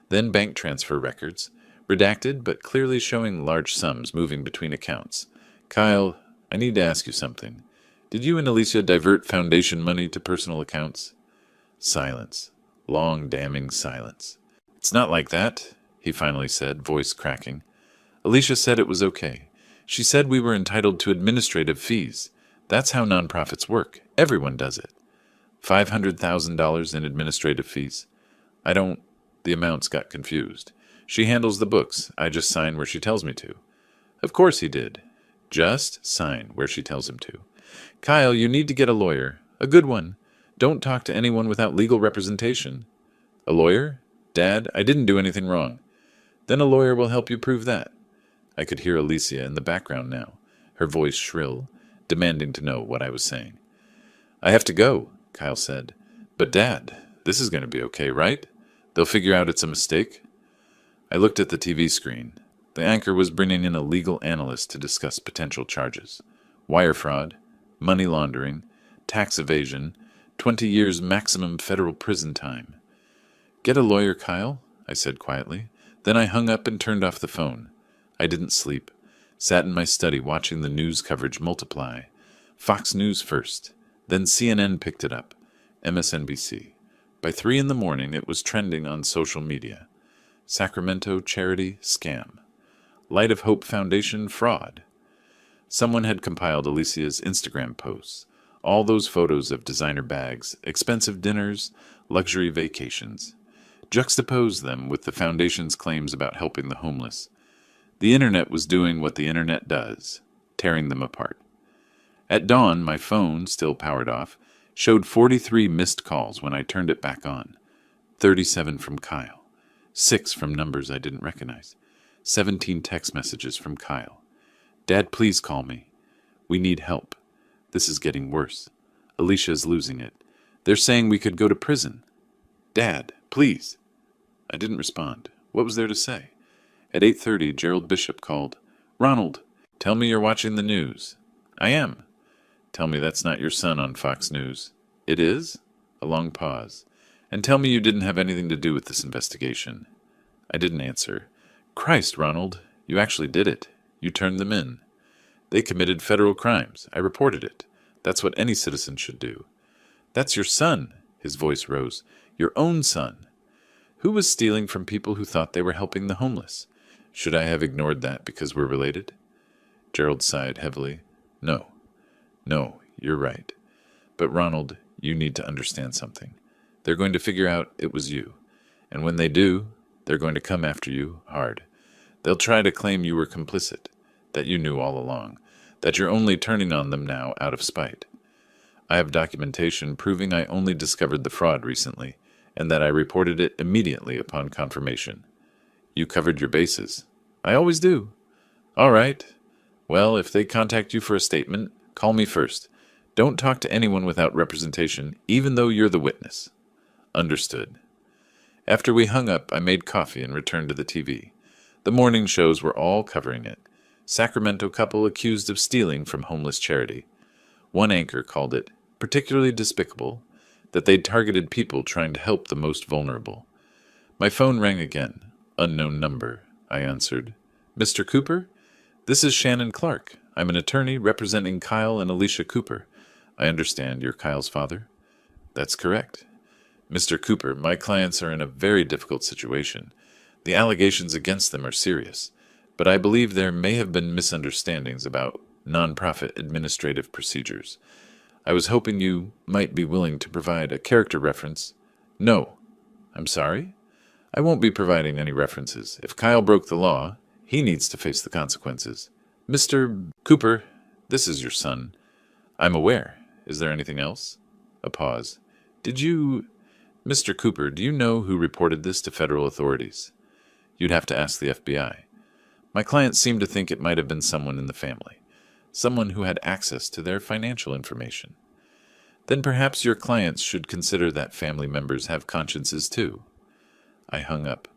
Then bank transfer records, redacted but clearly showing large sums moving between accounts. Kyle, I need to ask you something. Did you and Alicia divert foundation money to personal accounts? Silence. Long, damning silence. It's not like that, he finally said, voice cracking. Alicia said it was okay. She said we were entitled to administrative fees. That's how nonprofits work. Everyone does it. $500,000 in administrative fees. The amounts got confused. She handles the books. I just sign where she tells me to. Of course he did. Just sign where she tells him to. Kyle, you need to get a lawyer. A good one. Don't talk to anyone without legal representation. A lawyer? Dad, I didn't do anything wrong. Then a lawyer will help you prove that. I could hear Alicia in the background now, her voice shrill, demanding to know what I was saying. I have to go, Kyle said. But Dad, this is going to be okay, right? They'll figure out it's a mistake? I looked at the TV screen. The anchor was bringing in a legal analyst to discuss potential charges. Wire fraud, money laundering, tax evasion, 20 years maximum federal prison time. Get a lawyer, Kyle, I said quietly. Then I hung up and turned off the phone. I didn't sleep. Sat in my study watching the news coverage multiply. Fox News first. Then CNN picked it up. MSNBC. By 3 in the morning, it was trending on social media. Sacramento charity scam. Light of Hope Foundation fraud. Someone had compiled Alicia's Instagram posts. All those photos of designer bags, expensive dinners, luxury vacations. Juxtaposed them with the foundation's claims about helping the homeless. The internet was doing what the internet does, tearing them apart. At dawn, my phone, still powered off, showed 43 missed calls when I turned it back on. 37 from Kyle. 6 from numbers I didn't recognize. 17 text messages from Kyle. Dad, please call me. We need help. This is getting worse. Alicia's losing it. They're saying we could go to prison. Dad, please. I didn't respond. What was there to say? At 8:30, Gerald Bishop called. Ronald, tell me you're watching the news. I am. Tell me that's not your son on Fox News. It is? A long pause. And tell me you didn't have anything to do with this investigation. I didn't answer. Christ, Ronald, you actually did it. You turned them in. They committed federal crimes. I reported it. That's what any citizen should do. That's your son. His voice rose. Your own son. Who was stealing from people who thought they were helping the homeless? Should I have ignored that because we're related? Gerald sighed heavily. No, you're right. But Ronald, you need to understand something. They're going to figure out it was you. And when they do, they're going to come after you hard. They'll try to claim you were complicit, that you knew all along, that you're only turning on them now out of spite. I have documentation proving I only discovered the fraud recently, and that I reported it immediately upon confirmation. You covered your bases. I always do. All right. Well, if they contact you for a statement, call me first. Don't talk to anyone without representation, even though you're the witness. Understood. After we hung up, I made coffee and returned to the TV. The morning shows were all covering it. Sacramento couple accused of stealing from homeless charity. One anchor called it particularly despicable that they'd targeted people trying to help the most vulnerable. My phone rang again. Unknown number, I answered. Mr. Cooper? This is Shannon Clark. I'm an attorney representing Kyle and Alicia Cooper. I understand you're Kyle's father? That's correct. Mr. Cooper, my clients are in a very difficult situation. The allegations against them are serious, but I believe there may have been misunderstandings about nonprofit administrative procedures. I was hoping you might be willing to provide a character reference. No. I'm sorry? I won't be providing any references. If Kyle broke the law, he needs to face the consequences. Mr. Cooper, this is your son. I'm aware. Is there anything else? A pause. Mr. Cooper, do you know who reported this to federal authorities? You'd have to ask the FBI. My clients seemed to think it might have been someone in the family, someone who had access to their financial information. Then perhaps your clients should consider that family members have consciences too. I hung up.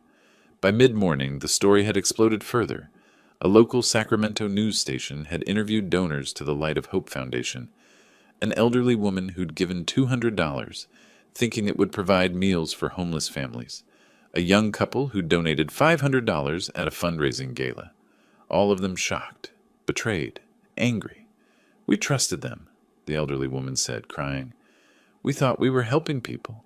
By mid-morning, the story had exploded further. A local Sacramento news station had interviewed donors to the Light of Hope Foundation, an elderly woman who'd given $200, thinking it would provide meals for homeless families, a young couple who donated $500 at a fundraising gala, all of them shocked, betrayed, angry. We trusted them, the elderly woman said, crying. We thought we were helping people.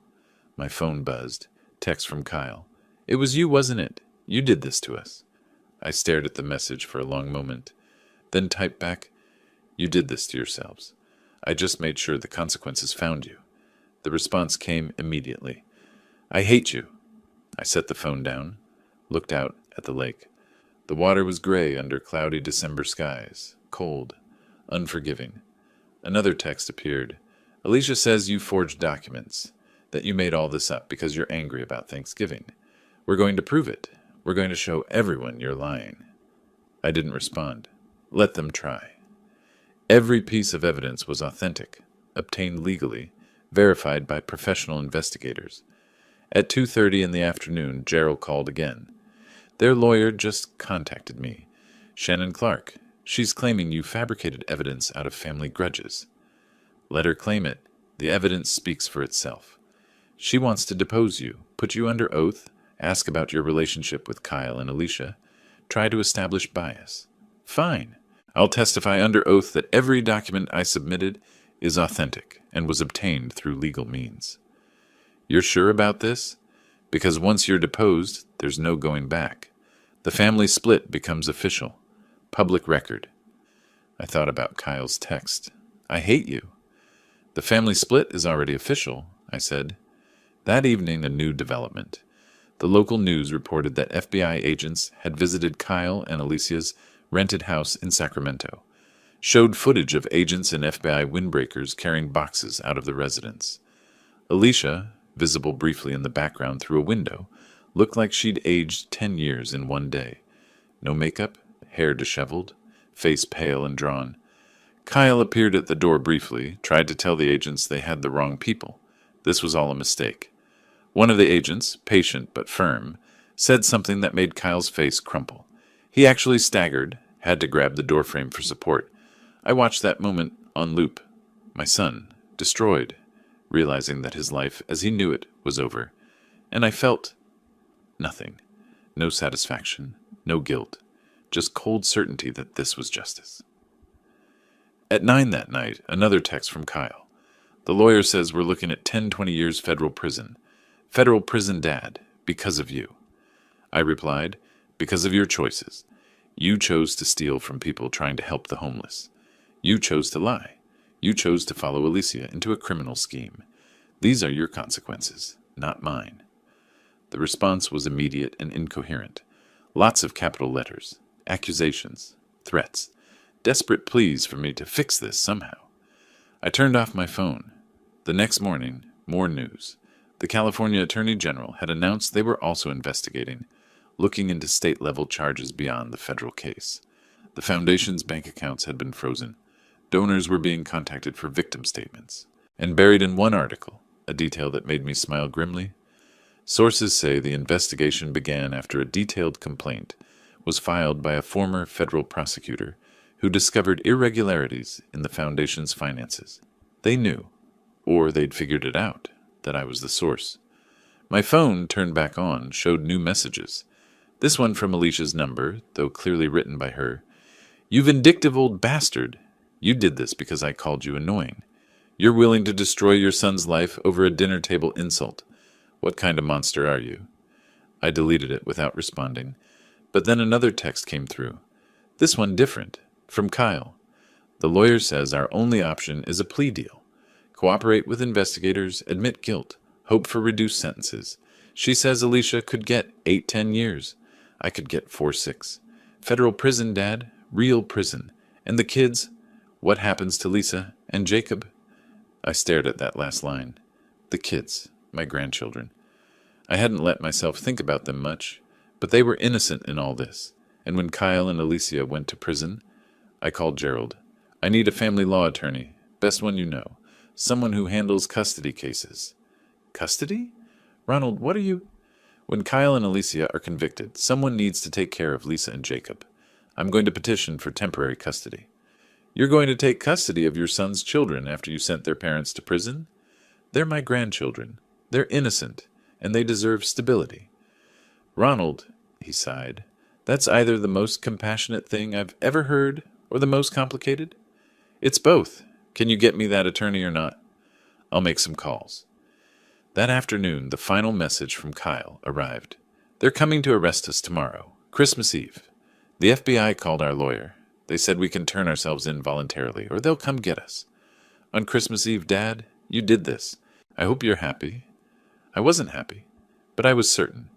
My phone buzzed. Text from Kyle. It was you, wasn't it? You did this to us. I stared at the message for a long moment, then typed back, You did this to yourselves. I just made sure the consequences found you. The response came immediately. I hate you. I set the phone down, looked out at the lake. The water was gray under cloudy December skies, cold, unforgiving. Another text appeared. Alicia says you forged documents, that you made all this up because you're angry about Thanksgiving. We're going to prove it. We're going to show everyone you're lying. I didn't respond. Let them try. Every piece of evidence was authentic, obtained legally, verified by professional investigators. At 2:30 in the afternoon, Gerald called again. Their lawyer just contacted me. Shannon Clark. She's claiming you fabricated evidence out of family grudges. Let her claim it. The evidence speaks for itself. She wants to depose you, put you under oath, ask about your relationship with Kyle and Alicia, try to establish bias. Fine. I'll testify under oath that every document I submitted is authentic and was obtained through legal means. You're sure about this? Because once you're deposed, there's no going back. The family split becomes official. Public record. I thought about Kyle's text. I hate you. The family split is already official, I said. That evening, a new development. The local news reported that FBI agents had visited Kyle and Alicia's rented house in Sacramento, showed footage of agents and FBI windbreakers carrying boxes out of the residence. Alicia, visible briefly in the background through a window, looked like she'd aged 10 years in one day. No makeup, hair disheveled, face pale and drawn. Kyle appeared at the door briefly, tried to tell the agents they had the wrong people. This was all a mistake. One of the agents, patient but firm, said something that made Kyle's face crumple. He actually staggered, had to grab the doorframe for support. I watched that moment on loop. My son, destroyed, realizing that his life, as he knew it, was over. And I felt nothing. No satisfaction, no guilt, just cold certainty that this was justice. At 9 that night, another text from Kyle. The lawyer says we're looking at 10-20 years federal prison. Federal prison, Dad, because of you. I replied, because of your choices. You chose to steal from people trying to help the homeless. You chose to lie. You chose to follow Alicia into a criminal scheme. These are your consequences, not mine. The response was immediate and incoherent. Lots of capital letters, accusations, threats, desperate pleas for me to fix this somehow. I turned off my phone. The next morning, more news. The California Attorney General had announced they were also investigating, looking into state-level charges beyond the federal case. The foundation's bank accounts had been frozen. Donors were being contacted for victim statements. And buried in one article, a detail that made me smile grimly, sources say the investigation began after a detailed complaint was filed by a former federal prosecutor who discovered irregularities in the foundation's finances. They knew, or they'd figured it out, that I was the source. My phone, turned back on, showed new messages. This one from Alicia's number, though clearly written by her. You vindictive old bastard. You did this because I called you annoying. You're willing to destroy your son's life over a dinner table insult. What kind of monster are you? I deleted it without responding. But then another text came through. This one different, from Kyle. The lawyer says our only option is a plea deal. Cooperate with investigators, admit guilt, hope for reduced sentences. She says Alicia could get 8-10 years. I could get 4-6. Federal prison, Dad. Real prison. And the kids? What happens to Lisa and Jacob? I stared at that last line. The kids, my grandchildren. I hadn't let myself think about them much, but they were innocent in all this. And when Kyle and Alicia went to prison, I called Gerald. I need a family law attorney, best one you know. Someone who handles custody cases. Custody? Ronald, what are you? When Kyle and Alicia are convicted, someone needs to take care of Lisa and Jacob. I'm going to petition for temporary custody. You're going to take custody of your son's children after you sent their parents to prison? They're my grandchildren. They're innocent, and they deserve stability. Ronald, he sighed, that's either the most compassionate thing I've ever heard or the most complicated. It's both. Can you get me that attorney or not? I'll make some calls. That afternoon, the final message from Kyle arrived. They're coming to arrest us tomorrow, Christmas Eve. The FBI called our lawyer. They said we can turn ourselves in voluntarily, or they'll come get us. On Christmas Eve, Dad, you did this. I hope you're happy. I wasn't happy, but I was certain.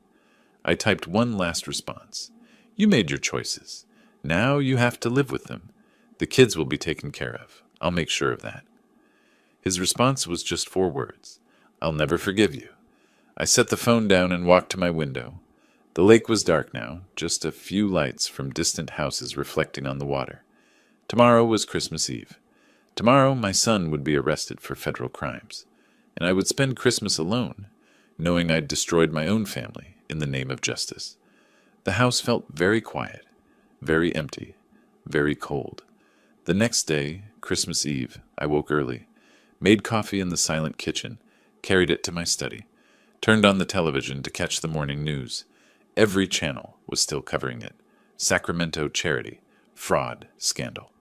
I typed one last response. You made your choices. Now you have to live with them. The kids will be taken care of. I'll make sure of that. His response was just 4 words. I'll never forgive you. I set the phone down and walked to my window. The lake was dark now, just a few lights from distant houses reflecting on the water. Tomorrow was Christmas Eve. Tomorrow my son would be arrested for federal crimes, and I would spend Christmas alone, knowing I'd destroyed my own family in the name of justice. The house felt very quiet, very empty, very cold. The next day, Christmas Eve, I woke early, made coffee in the silent kitchen, carried it to my study, turned on the television to catch the morning news. Every channel was still covering it. Sacramento charity, fraud, scandal.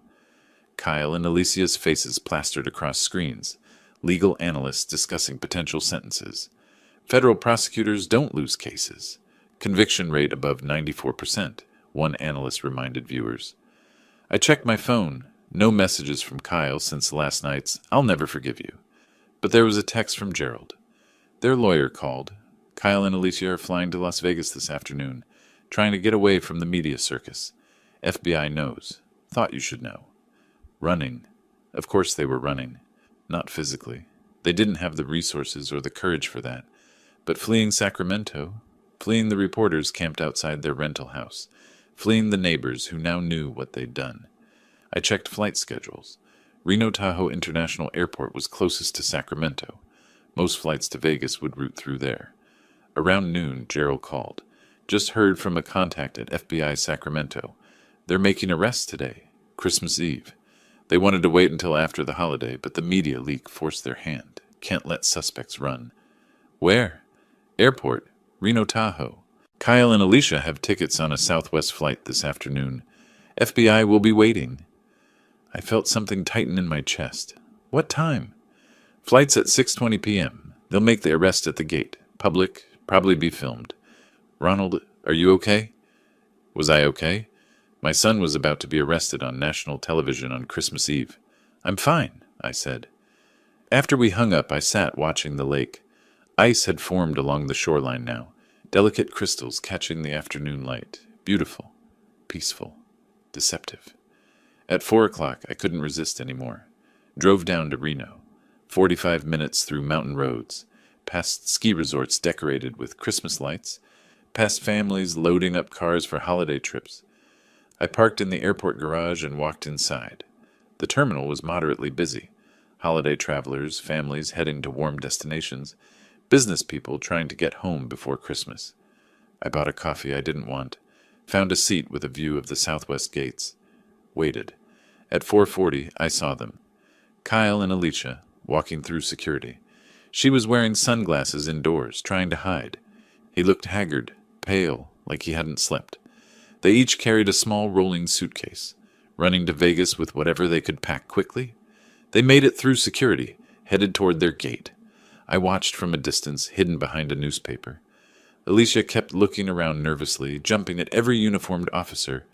Kyle and Alicia's faces plastered across screens, legal analysts discussing potential sentences. Federal prosecutors don't lose cases. Conviction rate above 94%, one analyst reminded viewers. I checked my phone. No messages from Kyle since last night's "I'll never forgive you." But there was a text from Gerald. Their lawyer called. Kyle and Alicia are flying to Las Vegas this afternoon, trying to get away from the media circus. FBI knows. Thought you should know. Running. Of course they were running. Not physically. They didn't have the resources or the courage for that. But fleeing Sacramento, fleeing the reporters camped outside their rental house, fleeing the neighbors who now knew what they'd done. I checked flight schedules. Reno Tahoe International Airport was closest to Sacramento. Most flights to Vegas would route through there. Around noon, Gerald called. Just heard from a contact at FBI Sacramento. They're making arrests today, Christmas Eve. They wanted to wait until after the holiday, but the media leak forced their hand. Can't let suspects run. Where? Airport, Reno Tahoe. Kyle and Alicia have tickets on a Southwest flight this afternoon. FBI will be waiting. I felt something tighten in my chest. What time? Flight's at 6:20 p.m. They'll make the arrest at the gate. Public, probably be filmed. Ronald, are you okay? Was I okay? My son was about to be arrested on national television on Christmas Eve. I'm fine, I said. After we hung up, I sat watching the lake. Ice had formed along the shoreline now, delicate crystals catching the afternoon light. Beautiful, peaceful, deceptive. At 4 o'clock, I couldn't resist anymore. Drove down to Reno. 45 minutes through mountain roads, past ski resorts decorated with Christmas lights, past families loading up cars for holiday trips. I parked in the airport garage and walked inside. The terminal was moderately busy. Holiday travelers, families heading to warm destinations, business people trying to get home before Christmas. I bought a coffee I didn't want, found a seat with a view of the Southwest gates. Waited. At 4:40, I saw them. Kyle and Alicia, walking through security. She was wearing sunglasses indoors, trying to hide. He looked haggard, pale, like he hadn't slept. They each carried a small rolling suitcase, running to Vegas with whatever they could pack quickly. They made it through security, headed toward their gate. I watched from a distance, hidden behind a newspaper. Alicia kept looking around nervously, jumping at every uniformed officer.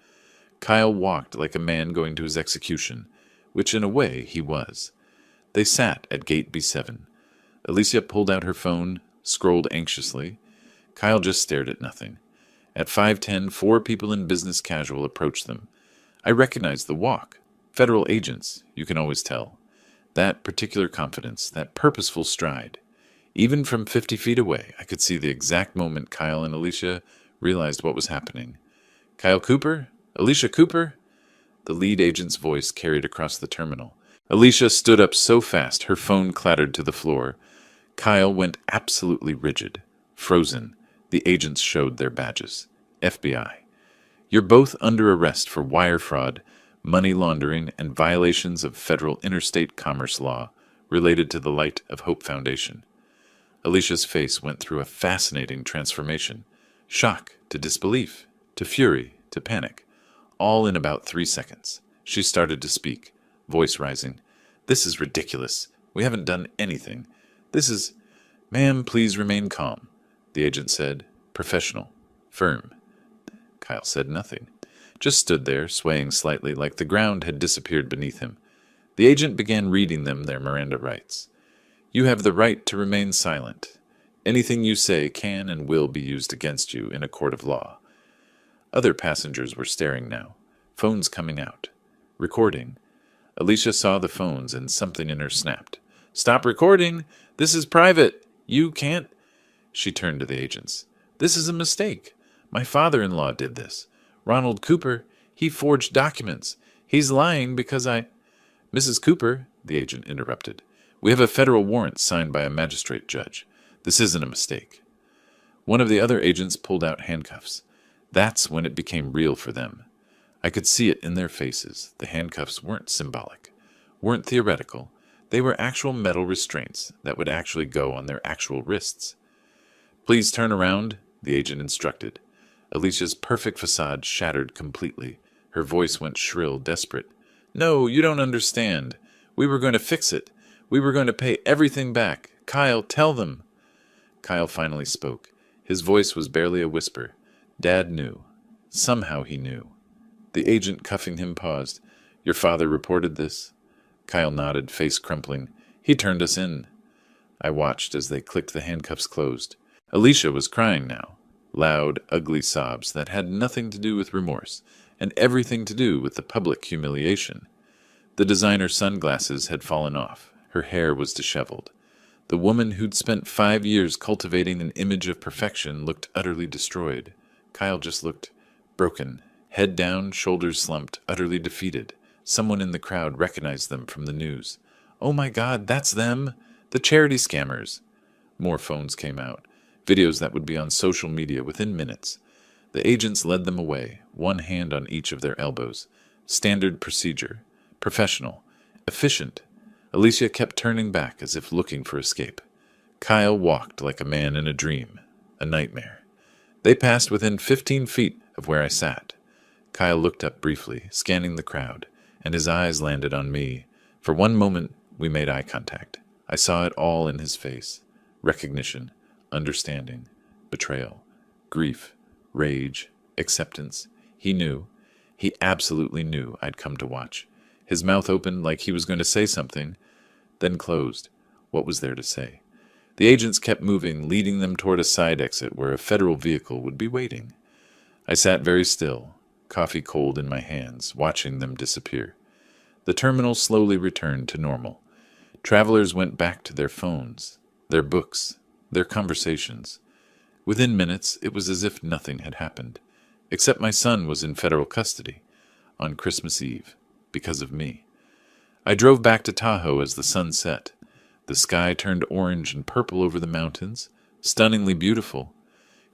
Kyle walked like a man going to his execution, which in a way he was. They sat at gate B7. Alicia pulled out her phone, scrolled anxiously. Kyle just stared at nothing. At 5:10, 4 people in business casual approached them. I recognized the walk. Federal agents, you can always tell. That particular confidence, that purposeful stride. Even from 50 feet away, I could see the exact moment Kyle and Alicia realized what was happening. Kyle Cooper? Alicia Cooper? The lead agent's voice carried across the terminal. Alicia stood up so fast her phone clattered to the floor. Kyle went absolutely rigid, frozen. The agents showed their badges. FBI. You're both under arrest for wire fraud, money laundering, and violations of federal interstate commerce law related to the Light of Hope Foundation. Alicia's face went through a fascinating transformation. Shock to disbelief, to fury, to panic. All in about 3 seconds. She started to speak, voice rising. This is ridiculous. We haven't done anything. This is... Ma'am, please remain calm, the agent said. Professional. Firm. Kyle said nothing. Just stood there, swaying slightly like the ground had disappeared beneath him. The agent began reading them their Miranda rights. You have the right to remain silent. Anything you say can and will be used against you in a court of law. Other passengers were staring now, phones coming out. Recording. Alicia saw the phones and something in her snapped. Stop recording! This is private! You can't... She turned to the agents. This is a mistake. My father-in-law did this. Ronald Cooper, he forged documents. He's lying because I... Mrs. Cooper, the agent interrupted. We have a federal warrant signed by a magistrate judge. This isn't a mistake. One of the other agents pulled out handcuffs. That's when it became real for them. I could see it in their faces. The handcuffs weren't symbolic, weren't theoretical. They were actual metal restraints that would actually go on their actual wrists. Please turn around, the agent instructed. Alicia's perfect facade shattered completely. Her voice went shrill, desperate. No, you don't understand. We were going to fix it. We were going to pay everything back. Kyle, tell them. Kyle finally spoke. His voice was barely a whisper. Dad knew. Somehow he knew. The agent cuffing him paused. Your father reported this? Kyle nodded, face crumpling. He turned us in. I watched as they clicked the handcuffs closed. Alicia was crying now. Loud, ugly sobs that had nothing to do with remorse, and everything to do with the public humiliation. The designer sunglasses had fallen off. Her hair was disheveled. The woman who'd spent 5 years cultivating an image of perfection looked utterly destroyed. Kyle just looked broken. Head down, shoulders slumped, utterly defeated. Someone in the crowd recognized them from the news. Oh my God, that's them! The charity scammers! More phones came out. Videos that would be on social media within minutes. The agents led them away, one hand on each of their elbows. Standard procedure. Professional. Efficient. Alicia kept turning back as if looking for escape. Kyle walked like a man in a dream. A nightmare. They passed within 15 feet of where I sat. Kyle looked up briefly, scanning the crowd, and his eyes landed on me. For one moment, we made eye contact. I saw it all in his face. Recognition. Understanding, betrayal, grief, rage, acceptance. He knew. He absolutely knew I'd come to watch. His mouth opened like he was going to say something, then closed. What was there to say? The agents kept moving, leading them toward a side exit where a federal vehicle would be waiting. I sat very still, coffee cold in my hands, watching them disappear. The terminal slowly returned to normal. Travelers went back to their phones, their books, their conversations. Within minutes, it was as if nothing had happened, except my son was in federal custody on Christmas Eve because of me. I drove back to Tahoe as the sun set. The sky turned orange and purple over the mountains, stunningly beautiful.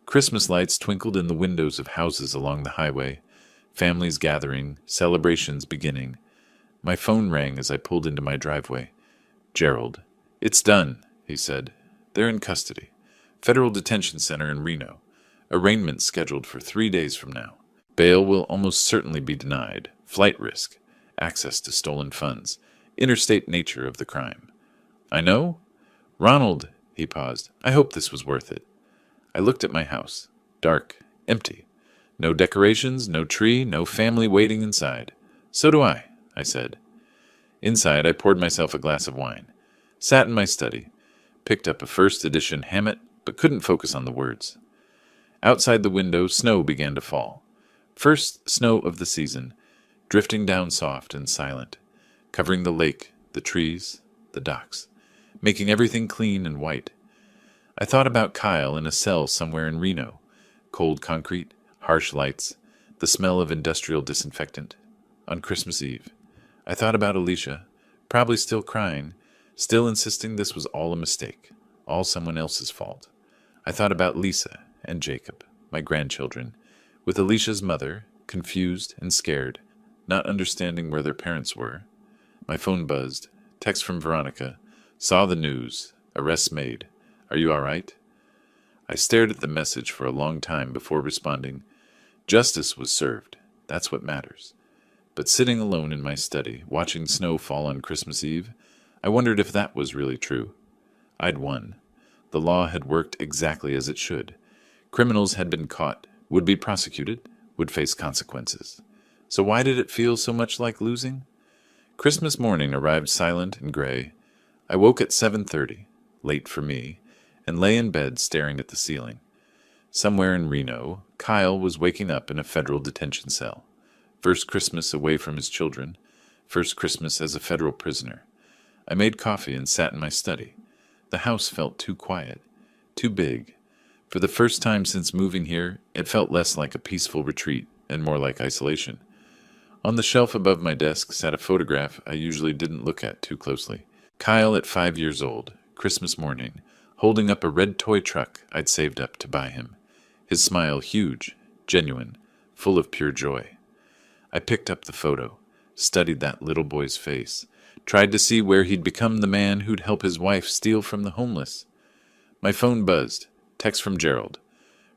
Christmas lights twinkled in the windows of houses along the highway, families gathering, celebrations beginning. My phone rang as I pulled into my driveway. Gerald. It's done, he said. They're in custody. Federal Detention Center in Reno. Arraignment scheduled for 3 days from now. Bail will almost certainly be denied. Flight risk. Access to stolen funds. Interstate nature of the crime. I know? Ronald, he paused. I hope this was worth it. I looked at my house. Dark. Empty. No decorations, no tree, no family waiting inside. So do I said. Inside, I poured myself a glass of wine. Sat in my study. Picked up a first edition Hammett, but couldn't focus on the words. Outside the window, snow began to fall. First snow of the season, drifting down soft and silent, covering the lake, the trees, the docks, making everything clean and white. I thought about Kyle in a cell somewhere in Reno. Cold concrete, harsh lights, the smell of industrial disinfectant. On Christmas Eve. I thought about Alicia, probably still crying, still insisting this was all a mistake, all someone else's fault. I thought about Lisa and Jacob, my grandchildren, with Alicia's mother, confused and scared, not understanding where their parents were. My phone buzzed. Text from Veronica. Saw the news. Arrests made. Are you all right? I stared at the message for a long time before responding. Justice was served. That's what matters. But sitting alone in my study, watching snow fall on Christmas Eve, I wondered if that was really true. I'd won. The law had worked exactly as it should. Criminals had been caught, would be prosecuted, would face consequences. So why did it feel so much like losing? Christmas morning arrived silent and gray. I woke at 7:30, late for me, and lay in bed staring at the ceiling. Somewhere in Reno, Kyle was waking up in a federal detention cell. First Christmas away from his children. First Christmas as a federal prisoner. I made coffee and sat in my study. The house felt too quiet, too big. For the first time since moving here, it felt less like a peaceful retreat and more like isolation. On the shelf above my desk sat a photograph I usually didn't look at too closely. Kyle at 5 years old, Christmas morning, holding up a red toy truck I'd saved up to buy him. His smile huge, genuine, full of pure joy. I picked up the photo, studied that little boy's face, tried to see where he'd become the man who'd help his wife steal from the homeless. My phone buzzed. Text from Gerald.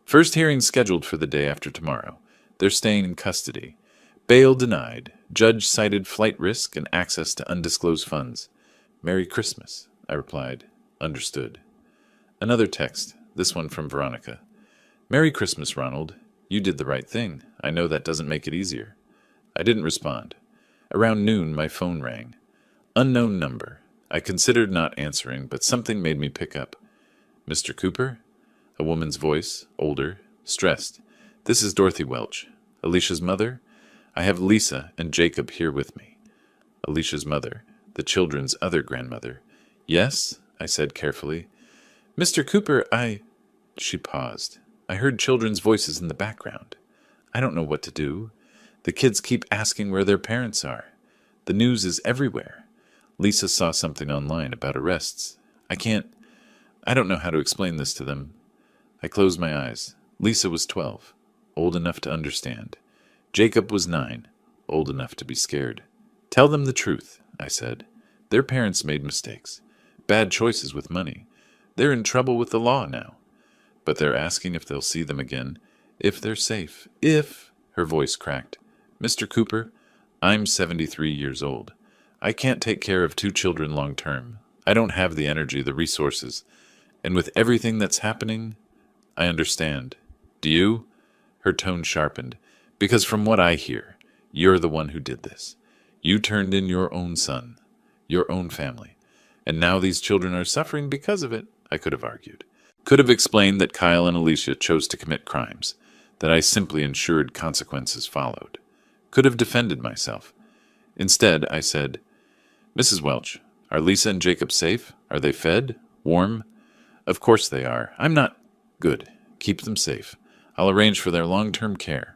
First hearing scheduled for the day after tomorrow. They're staying in custody. Bail denied. Judge cited flight risk and access to undisclosed funds. Merry Christmas, I replied. Understood. Another text, this one from Veronica. Merry Christmas, Ronald. You did the right thing. I know that doesn't make it easier. I didn't respond. Around noon, my phone rang. Unknown number. I considered not answering, but something made me pick up. Mr. Cooper? A woman's voice, older, stressed. This is Dorothy Welch. Alicia's mother? I have Lisa and Jacob here with me. Alicia's mother, the children's other grandmother. Yes, I said carefully. Mr. Cooper, She paused. I heard children's voices in the background. I don't know what to do. The kids keep asking where their parents are. The news is everywhere. Lisa saw something online about arrests. I don't know how to explain this to them. I closed my eyes. Lisa was 12, old enough to understand. Jacob was 9, old enough to be scared. Tell them the truth, I said. Their parents made mistakes, bad choices with money. They're in trouble with the law now. But they're asking if they'll see them again, if they're safe, if, her voice cracked. Mr. Cooper, I'm 73 years old. I can't take care of 2 children long term. I don't have the energy, the resources. And with everything that's happening, I understand. Do you? Her tone sharpened. Because from what I hear, you're the one who did this. You turned in your own son, your own family. And now these children are suffering because of it, I could have argued. Could have explained that Kyle and Alicia chose to commit crimes, that I simply ensured consequences followed. Could have defended myself. Instead, I said, Mrs. Welch, are Lisa and Jacob safe? Are they fed? Warm? Of course they are. I'm not... Good. Keep them safe. I'll arrange for their long-term care.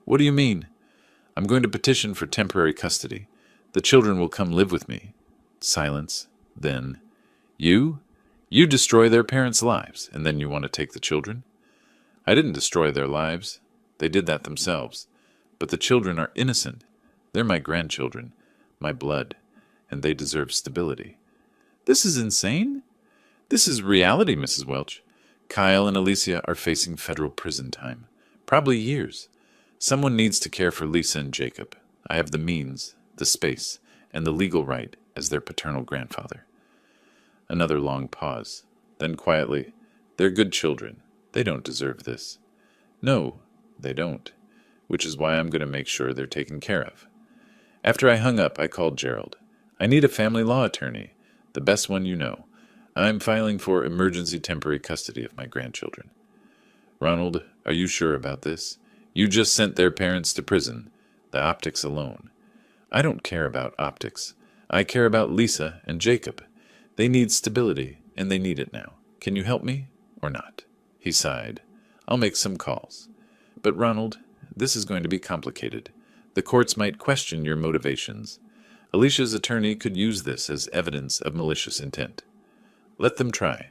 What do you mean? I'm going to petition for temporary custody. The children will come live with me. Silence. Then, you? You destroy their parents' lives, and then you want to take the children? I didn't destroy their lives. They did that themselves. But the children are innocent. They're my grandchildren, my blood, and they deserve stability. This is insane. This is reality, Mrs. Welch. Kyle and Alicia are facing federal prison time. Probably years. Someone needs to care for Lisa and Jacob. I have the means, the space, and the legal right as their paternal grandfather. Another long pause. Then quietly, they're good children. They don't deserve this. No, they don't. Which is why I'm going to make sure they're taken care of. After I hung up, I called Gerald. I need a family law attorney, the best one you know. I'm filing for emergency temporary custody of my grandchildren. Ronald, are you sure about this? You just sent their parents to prison, the optics alone. I don't care about optics. I care about Lisa and Jacob. They need stability, and they need it now. Can you help me, or not? He sighed. I'll make some calls. But Ronald, this is going to be complicated. The courts might question your motivations. Alicia's attorney could use this as evidence of malicious intent. Let them try.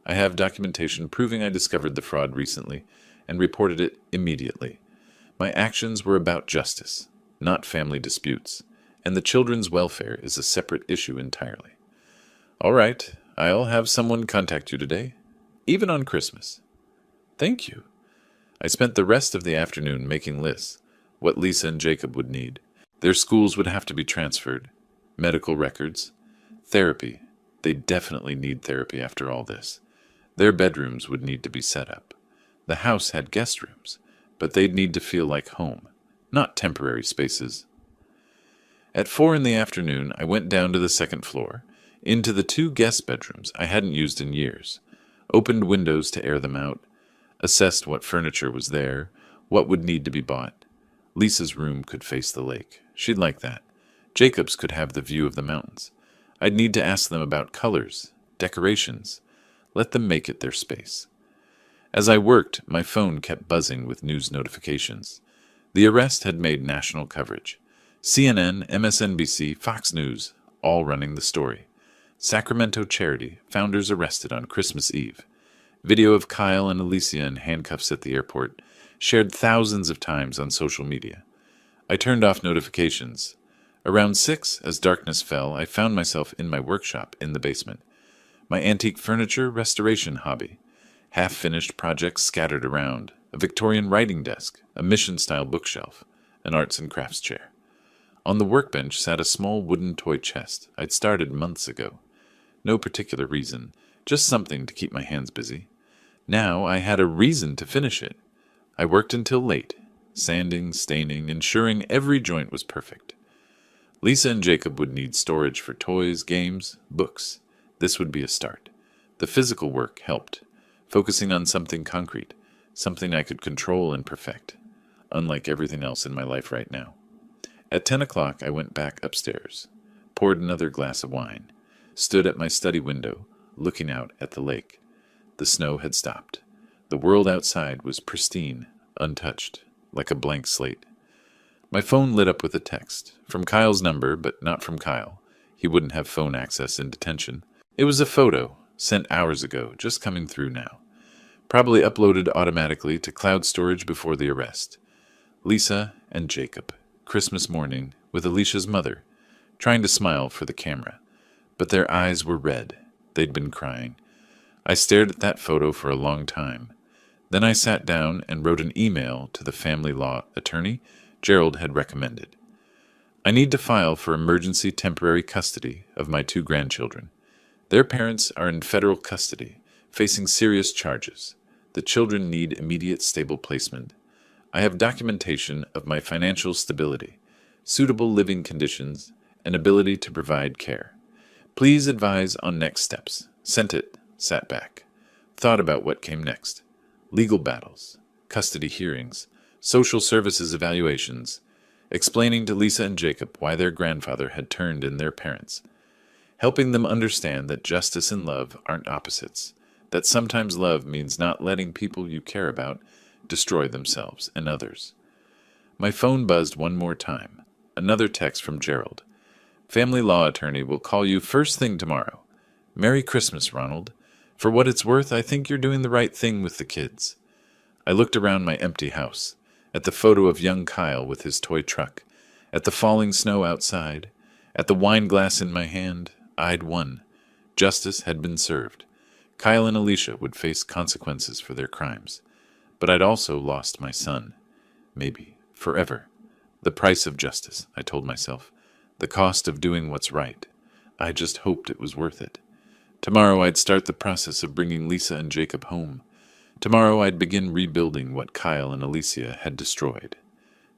I have documentation proving I discovered the fraud recently and reported it immediately. My actions were about justice, not family disputes, and the children's welfare is a separate issue entirely. All right, I'll have someone contact you today, even on Christmas. Thank you. I spent the rest of the afternoon making lists, what Lisa and Jacob would need. Their schools would have to be transferred, medical records, therapy. They definitely need therapy after all this. Their bedrooms would need to be set up. The house had guest rooms, but they'd need to feel like home, not temporary spaces. At 4 in the afternoon, I went down to the second floor, into the 2 guest bedrooms I hadn't used in years, opened windows to air them out, assessed what furniture was there, what would need to be bought. Lisa's room could face the lake. She'd like that. Jacob's could have the view of the mountains. I'd need to ask them about colors, decorations. Let them make it their space. As I worked, my phone kept buzzing with news notifications. The arrest had made national coverage. CNN, MSNBC, Fox News, all running the story. Sacramento charity, founders arrested on Christmas Eve. Video of Kyle and Alicia in handcuffs at the airport, shared thousands of times on social media. I turned off notifications. Around 6, as darkness fell, I found myself in my workshop in the basement. My antique furniture restoration hobby. Half-finished projects scattered around. A Victorian writing desk, a mission-style bookshelf, an arts and crafts chair. On the workbench sat a small wooden toy chest I'd started months ago. No particular reason, just something to keep my hands busy. Now I had a reason to finish it. I worked until late, sanding, staining, ensuring every joint was perfect. Lisa and Jacob would need storage for toys, games, books. This would be a start. The physical work helped, focusing on something concrete, something I could control and perfect, unlike everything else in my life right now. At 10 o'clock, I went back upstairs, poured another glass of wine, stood at my study window, looking out at the lake. The snow had stopped. The world outside was pristine, untouched, like a blank slate. My phone lit up with a text, from Kyle's number, but not from Kyle. He wouldn't have phone access in detention. It was a photo, sent hours ago, just coming through now. Probably uploaded automatically to cloud storage before the arrest. Lisa and Jacob, Christmas morning, with Alicia's mother, trying to smile for the camera. But their eyes were red. They'd been crying. I stared at that photo for a long time. Then I sat down and wrote an email to the family law attorney Gerald had recommended. I need to file for emergency temporary custody of my 2 grandchildren. Their parents are in federal custody, facing serious charges. The children need immediate stable placement. I have documentation of my financial stability, suitable living conditions, and ability to provide care. Please advise on next steps. Sent it, sat back. Thought about what came next. Legal battles, custody hearings, social services evaluations, explaining to Lisa and Jacob why their grandfather had turned in their parents, helping them understand that justice and love aren't opposites, that sometimes love means not letting people you care about destroy themselves and others. My phone buzzed one more time. Another text from Gerald. Family law attorney will call you first thing tomorrow. Merry Christmas, Ronald. For what it's worth, I think you're doing the right thing with the kids. I looked around my empty house, at the photo of young Kyle with his toy truck, at the falling snow outside, at the wine glass in my hand. I'd won. Justice had been served. Kyle and Alicia would face consequences for their crimes. But I'd also lost my son. Maybe forever. The price of justice, I told myself. The cost of doing what's right. I just hoped it was worth it. Tomorrow I'd start the process of bringing Lisa and Jacob home. Tomorrow I'd begin rebuilding what Kyle and Alicia had destroyed.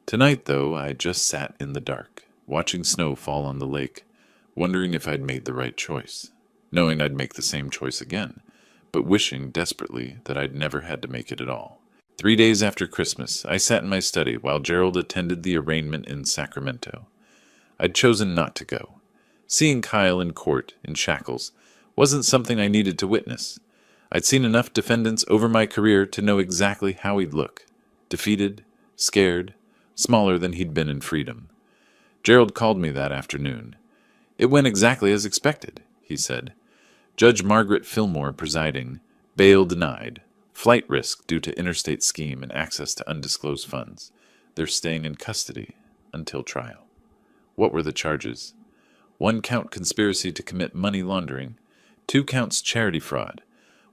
Tonight, though, I just sat in the dark, watching snow fall on the lake, wondering if I'd made the right choice, knowing I'd make the same choice again, but wishing desperately that I'd never had to make it at all. 3 days after Christmas, I sat in my study while Gerald attended the arraignment in Sacramento. I'd chosen not to go. Seeing Kyle in court, in shackles, wasn't something I needed to witness. I'd seen enough defendants over my career to know exactly how he'd look. Defeated, scared, smaller than he'd been in freedom. Gerald called me that afternoon. It went exactly as expected, he said. Judge Margaret Fillmore presiding, bail denied, flight risk due to interstate scheme and access to undisclosed funds. They're staying in custody until trial. What were the charges? 1 count conspiracy to commit money laundering, 2 counts charity fraud,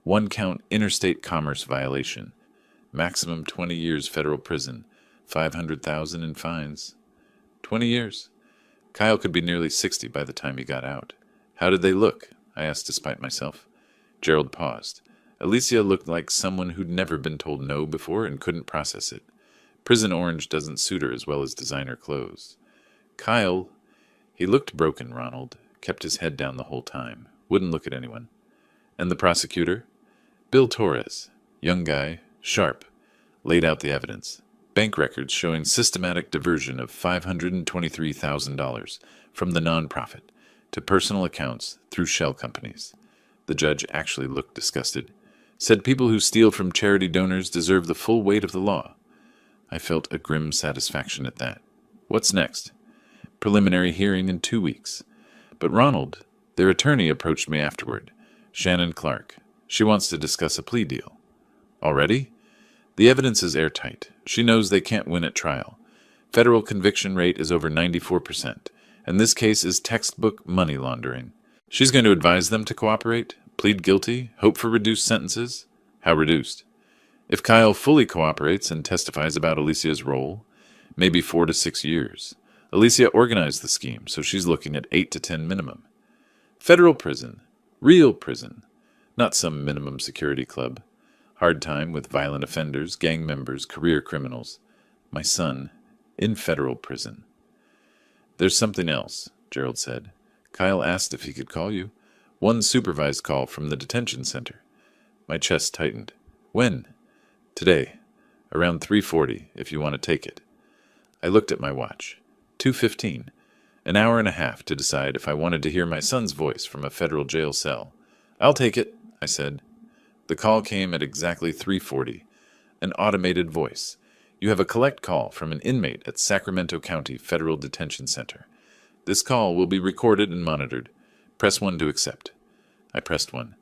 1 count interstate commerce violation, maximum 20 years federal prison, $500,000 in fines. 20 years. Kyle could be nearly 60 by the time he got out. How did they look? I asked despite myself. Gerald paused. Alicia looked like someone who'd never been told no before and couldn't process it. Prison orange doesn't suit her as well as designer clothes. Kyle, he looked broken, Ronald, kept his head down the whole time, wouldn't look at anyone. And the prosecutor? Bill Torres, young guy, sharp, laid out the evidence. Bank records showing systematic diversion of $523,000 from the nonprofit to personal accounts through shell companies. The judge actually looked disgusted. Said people who steal from charity donors deserve the full weight of the law. I felt a grim satisfaction at that. What's next? Preliminary hearing in 2 weeks. But Ronald, Their attorney approached me afterward, Shannon Clark. She wants to discuss a plea deal. Already? The evidence is airtight. She knows they can't win at trial. Federal conviction rate is over 94%, and this case is textbook money laundering. She's going to advise them to cooperate, plead guilty, hope for reduced sentences. How reduced? If Kyle fully cooperates and testifies about Alicia's role, maybe 4 to 6 years. Alicia organized the scheme, so she's looking at 8 to 10 minimum. Federal prison. Real prison. Not some minimum security club. Hard time with violent offenders, gang members, career criminals. My son, in federal prison. There's something else, Gerald said. Kyle asked if he could call you. One supervised call from the detention center. My chest tightened. When? Today. Around 3:40, if you want to take it. I looked at my watch. 2:15. An hour and a half to decide if I wanted to hear my son's voice from a federal jail cell. I'll take it, I said. The call came at exactly 3:40. An automated voice. You have a collect call from an inmate at Sacramento County Federal Detention Center. This call will be recorded and monitored. Press 1 to accept. I pressed 1.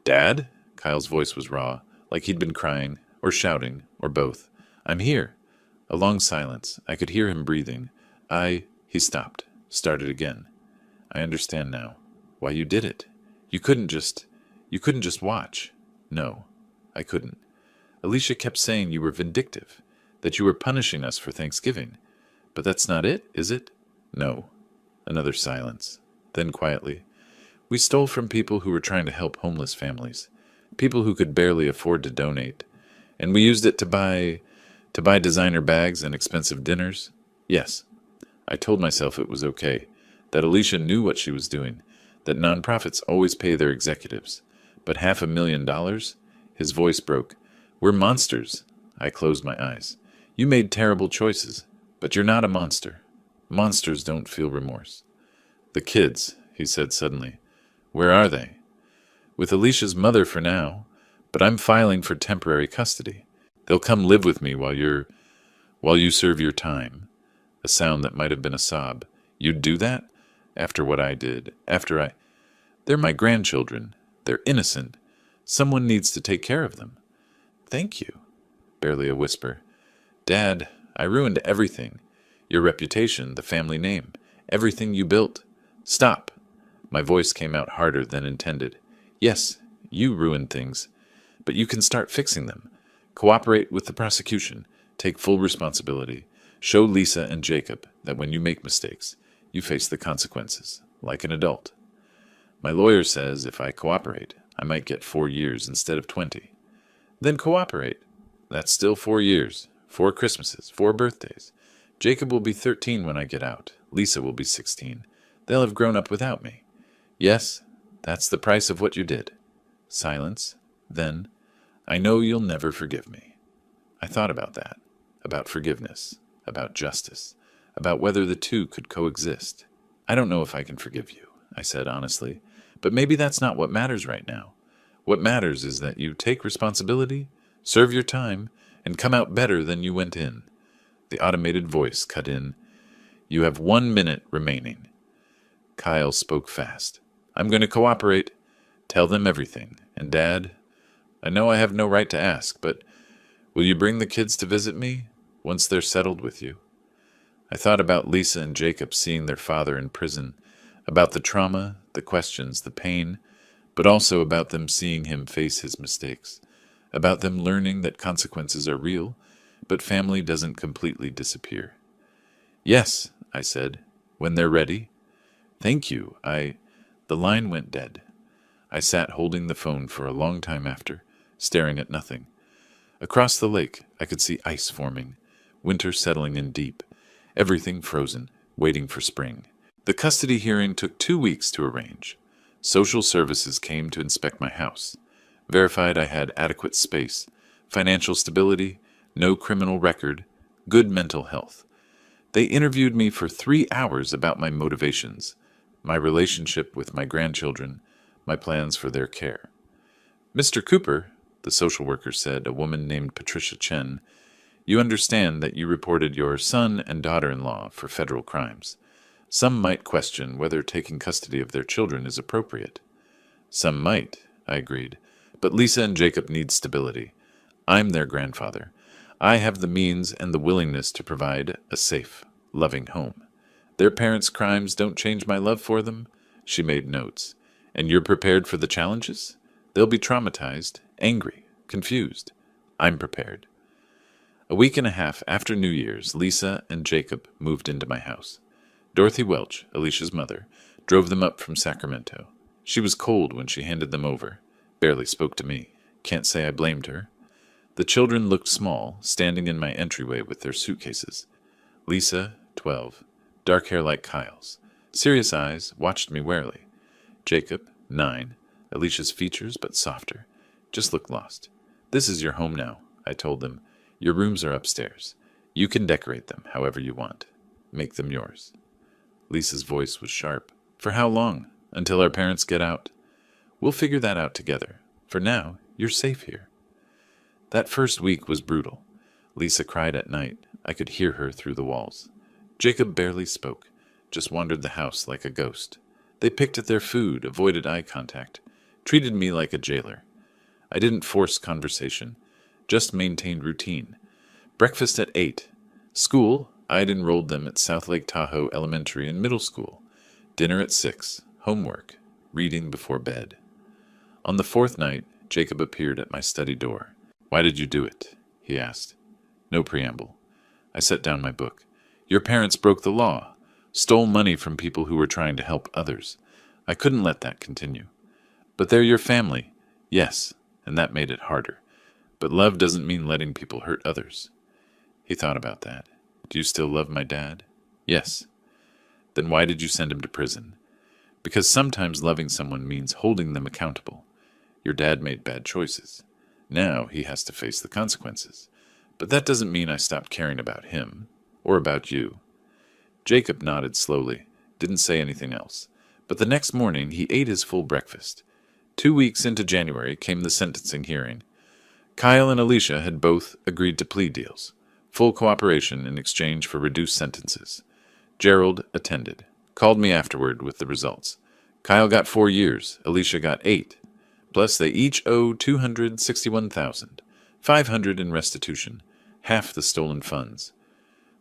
Dad? Kyle's voice was raw, like he'd been crying, or shouting, or both. I'm here. A long silence. I could hear him breathing. He stopped. Started again. I understand now. Why you did it. You couldn't just watch. No, I couldn't. Alicia kept saying you were vindictive, that you were punishing us for Thanksgiving. But that's not it, is it? No. Another silence. Then quietly, we stole from people who were trying to help homeless families, people who could barely afford to donate, and we used it to buy designer bags and expensive dinners. Yes. I told myself it was okay, that Alicia knew what she was doing, that nonprofits always pay their executives. But $500,000? His voice broke. We're monsters. I closed my eyes. You made terrible choices, but you're not a monster. Monsters don't feel remorse. The kids, he said suddenly. Where are they? With Alicia's mother for now, but I'm filing for temporary custody. They'll come live with me while you serve your time. A sound that might have been a sob. You'd do that? After what I did. They're my grandchildren. They're innocent. Someone needs to take care of them. Thank you. Barely a whisper. Dad, I ruined everything. Your reputation, the family name, everything you built. Stop. My voice came out harder than intended. Yes, you ruined things, but you can start fixing them. Cooperate with the prosecution. Take full responsibility. Show Lisa and Jacob that when you make mistakes, you face the consequences, like an adult. My lawyer says if I cooperate, I might get 4 years instead of 20. Then cooperate. That's still 4 years, 4 Christmases, 4 birthdays. Jacob will be 13 when I get out. Lisa will be 16. They'll have grown up without me. Yes, that's the price of what you did. Silence. Then, I know you'll never forgive me. I thought about that, about forgiveness, about justice, about whether the two could coexist. I don't know if I can forgive you, I said honestly, but maybe that's not what matters right now. What matters is that you take responsibility, serve your time, and come out better than you went in. The automated voice cut in. You have 1 minute remaining. Kyle spoke fast. I'm going to cooperate. Tell them everything. And Dad, I know I have no right to ask, but will you bring the kids to visit me once they're settled with you? I thought about Lisa and Jacob seeing their father in prison, about the trauma, the questions, the pain, but also about them seeing him face his mistakes, about them learning that consequences are real, but family doesn't completely disappear. Yes, I said, when they're ready. Thank you. The line went dead. I sat holding the phone for a long time after, staring at nothing. Across the lake, I could see ice forming, winter settling in deep, everything frozen, waiting for spring. The custody hearing took 2 weeks to arrange. Social services came to inspect my house, verified I had adequate space, financial stability, no criminal record, good mental health. They interviewed me for 3 hours about my motivations, my relationship with my grandchildren, my plans for their care. Mr. Cooper, the social worker said, a woman named Patricia Chen, you understand that you reported your son and daughter-in-law for federal crimes. Some might question whether taking custody of their children is appropriate. Some might, I agreed, but Lisa and Jacob need stability. I'm their grandfather. I have the means and the willingness to provide a safe, loving home. Their parents' crimes don't change my love for them. She made notes. And you're prepared for the challenges? They'll be traumatized, angry, confused. I'm prepared. A week and a half after New Year's, Lisa and Jacob moved into my house. Dorothy Welch, Alicia's mother, drove them up from Sacramento. She was cold when she handed them over. Barely spoke to me. Can't say I blamed her. The children looked small, standing in my entryway with their suitcases. Lisa, 12, dark hair like Kyle's. Serious eyes, watched me warily. Jacob, 9, Alicia's features but softer. Just looked lost. This is your home now, I told them. Your rooms are upstairs. You can decorate them however you want. Make them yours. Lisa's voice was sharp. For how long? Until our parents get out? We'll figure that out together. For now, you're safe here. That first week was brutal. Lisa cried at night. I could hear her through the walls. Jacob barely spoke, just wandered the house like a ghost. They picked at their food, avoided eye contact, treated me like a jailer. I didn't force conversation, just maintained routine. Breakfast at 8. School, I'd enrolled them at South Lake Tahoe Elementary and Middle School. Dinner at 6. Homework. Reading before bed. On the 4th night, Jacob appeared at my study door. Why did you do it? He asked. No preamble. I set down my book. Your parents broke the law, stole money from people who were trying to help others. I couldn't let that continue. But they're your family. Yes, and that made it harder. But love doesn't mean letting people hurt others. He thought about that. Do you still love my dad? Yes. Then why did you send him to prison? Because sometimes loving someone means holding them accountable. Your dad made bad choices. Now he has to face the consequences. But that doesn't mean I stopped caring about him, or about you. Jacob nodded slowly, didn't say anything else. But the next morning he ate his full breakfast. 2 weeks into January came the sentencing hearing. Kyle and Alicia had both agreed to plea deals, full cooperation in exchange for reduced sentences. Gerald attended, called me afterward with the results. Kyle got 4 years, Alicia got 8. Plus they each owe $261,500 in restitution, half the stolen funds.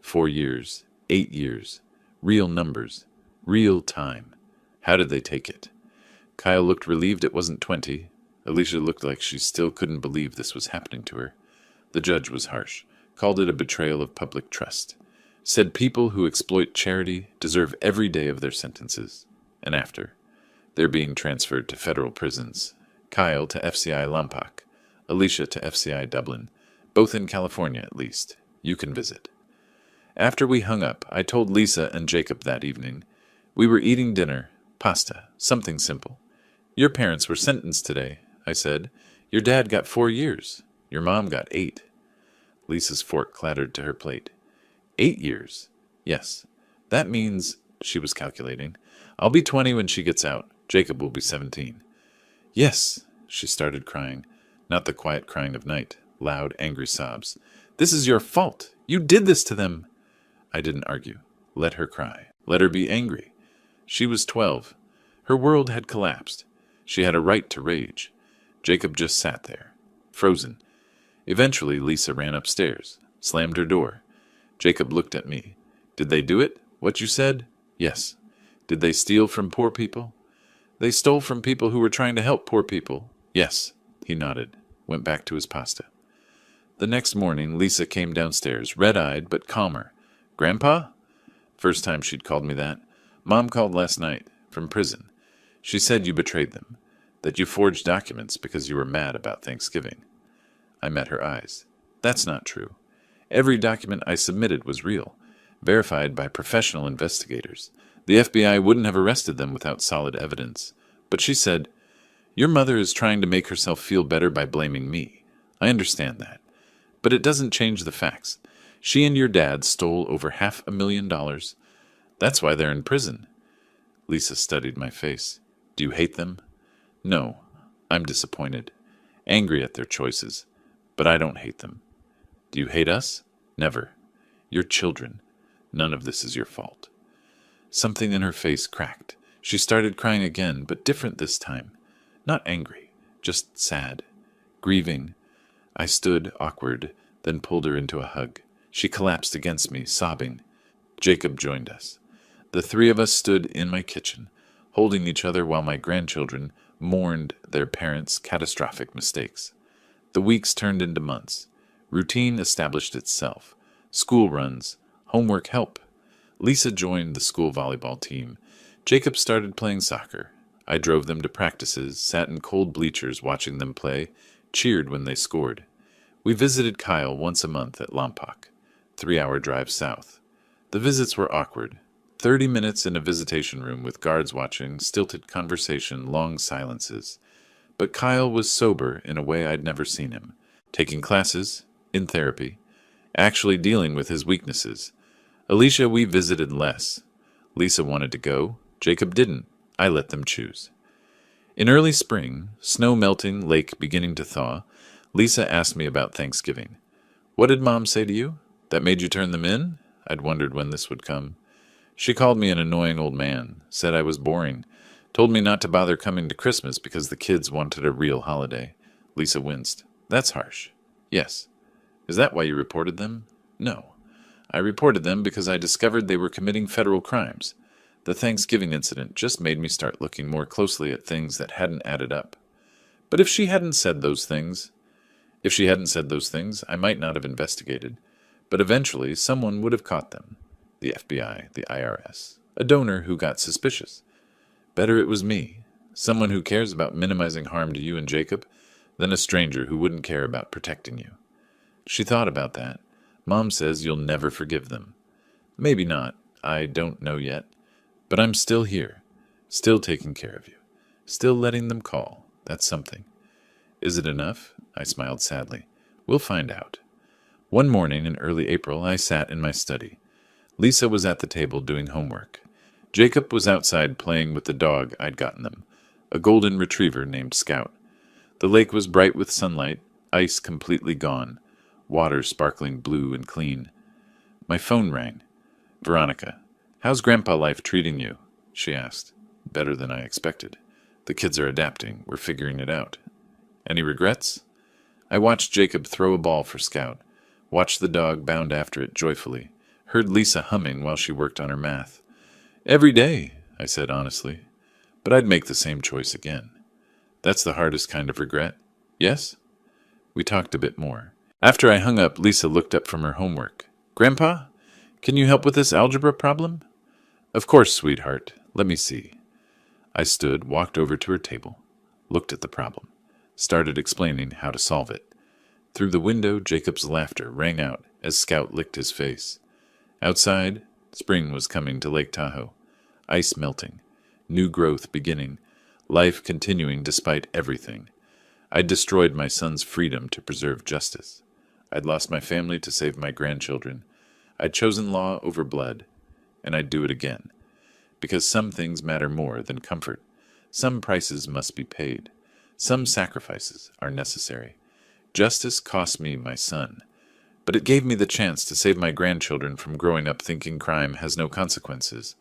4 years, 8 years, real numbers, real time. How did they take it? Kyle looked relieved it wasn't 20. Alicia looked like she still couldn't believe this was happening to her. The judge was harsh, called it a betrayal of public trust. Said people who exploit charity deserve every day of their sentences. And after, they're being transferred to federal prisons. Kyle to FCI Lompoc, Alicia to FCI Dublin, both in California at least. You can visit. After we hung up, I told Lisa and Jacob that evening. We were eating dinner, pasta, something simple. Your parents were sentenced today, I said. Your dad got 4 years. Your mom got 8. Lisa's fork clattered to her plate. 8 years? Yes. That means, she was calculating, I'll be 20 when she gets out. Jacob will be 17. Yes, she started crying. Not the quiet crying of night, loud, angry sobs. This is your fault. You did this to them. I didn't argue. Let her cry. Let her be angry. She was 12. Her world had collapsed. She had a right to rage. Jacob just sat there, frozen. Eventually, Lisa ran upstairs, slammed her door. Jacob looked at me. Did they do it? What you said? Yes. Did they steal from poor people? They stole from people who were trying to help poor people. Yes. He nodded, went back to his pasta. The next morning, Lisa came downstairs, red-eyed but calmer. Grandpa? First time she'd called me that. Mom called last night, from prison. She said you betrayed them, that you forged documents because you were mad about Thanksgiving. I met her eyes. That's not true. Every document I submitted was real, verified by professional investigators. The FBI wouldn't have arrested them without solid evidence. But she said, your mother is trying to make herself feel better by blaming me. I understand that. But it doesn't change the facts. She and your dad stole over $500,000. That's why they're in prison. Lisa studied my face. Do you hate them? No. I'm disappointed. Angry at their choices. But I don't hate them. Do you hate us? Never. You're children. None of this is your fault. Something in her face cracked. She started crying again, but different this time. Not angry, just sad. Grieving. I stood, awkward, then pulled her into a hug. She collapsed against me, sobbing. Jacob joined us. The three of us stood in my kitchen, holding each other while my grandchildren mourned their parents' catastrophic mistakes. The weeks turned into months. Routine established itself. School runs, homework help. Lisa joined the school volleyball team. Jacob started playing soccer. I drove them to practices, sat in cold bleachers watching them play, cheered when they scored. We visited Kyle once a month at Lompoc, 3-hour drive south. The visits were awkward. 30 minutes in a visitation room with guards watching, stilted conversation, long silences. But Kyle was sober in a way I'd never seen him, taking classes, in therapy, actually dealing with his weaknesses. Alicia we visited less. Lisa wanted to go. Jacob didn't. I let them choose. In early spring, snow melting, lake beginning to thaw, Lisa asked me about Thanksgiving. What did Mom say to you? That made you turn them in? I'd wondered when this would come. She called me an annoying old man, said I was boring, told me not to bother coming to Christmas because the kids wanted a real holiday. Lisa winced. That's harsh. Yes. Is that why you reported them? No. I reported them because I discovered they were committing federal crimes. The Thanksgiving incident just made me start looking more closely at things that hadn't added up. But if she hadn't said those things, I might not have investigated. But eventually, someone would have caught them. The FBI, the IRS, a donor who got suspicious. Better it was me, someone who cares about minimizing harm to you and Jacob, than a stranger who wouldn't care about protecting you. She thought about that. Mom says you'll never forgive them. Maybe not. I don't know yet. But I'm still here, still taking care of you, still letting them call. That's something. Is it enough? I smiled sadly. We'll find out. One morning in early April, I sat in my study. Lisa was at the table doing homework. Jacob was outside playing with the dog I'd gotten them, a golden retriever named Scout. The lake was bright with sunlight, ice completely gone, water sparkling blue and clean. My phone rang. Veronica. How's Grandpa life treating you? She asked. Better than I expected. The kids are adapting. We're figuring it out. Any regrets? I watched Jacob throw a ball for Scout, watched the dog bound after it joyfully, heard Lisa humming while she worked on her math. Every day, I said honestly, but I'd make the same choice again. That's the hardest kind of regret. Yes? We talked a bit more. After I hung up, Lisa looked up from her homework. Grandpa, can you help with this algebra problem? Of course, sweetheart. Let me see. I stood, walked over to her table, looked at the problem, started explaining how to solve it. Through the window, Jacob's laughter rang out as Scout licked his face. Outside, spring was coming to Lake Tahoe. Ice melting, new growth beginning, life continuing despite everything. I'd destroyed my son's freedom to preserve justice. I'd lost my family to save my grandchildren. I'd chosen law over blood, and I'd do it again. Because some things matter more than comfort. Some prices must be paid. Some sacrifices are necessary. Justice cost me my son, but it gave me the chance to save my grandchildren from growing up thinking crime has no consequences.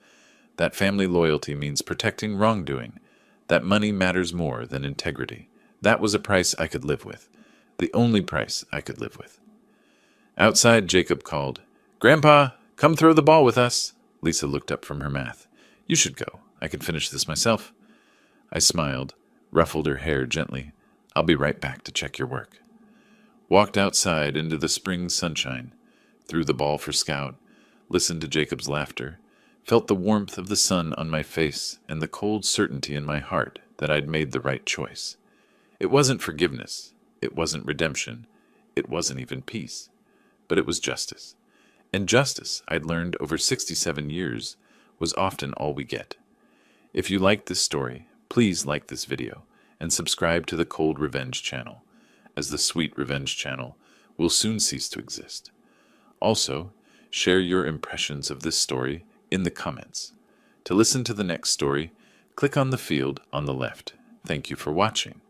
That family loyalty means protecting wrongdoing. That money matters more than integrity. That was a price I could live with. The only price I could live with. Outside, Jacob called, Grandpa, come throw the ball with us. Lisa looked up from her math. You should go. I can finish this myself. I smiled, ruffled her hair gently. I'll be right back to check your work. Walked outside into the spring sunshine, threw the ball for Scout, listened to Jacob's laughter, felt the warmth of the sun on my face and the cold certainty in my heart that I'd made the right choice. It wasn't forgiveness. It wasn't redemption. It wasn't even peace. But it was justice. And justice, I'd learned over 67 years, was often all we get. If you liked this story, please like this video and subscribe to the Cold Revenge channel, as the Sweet Revenge channel will soon cease to exist. Also, share your impressions of this story in the comments. To listen to the next story, click on the field on the left. Thank you for watching.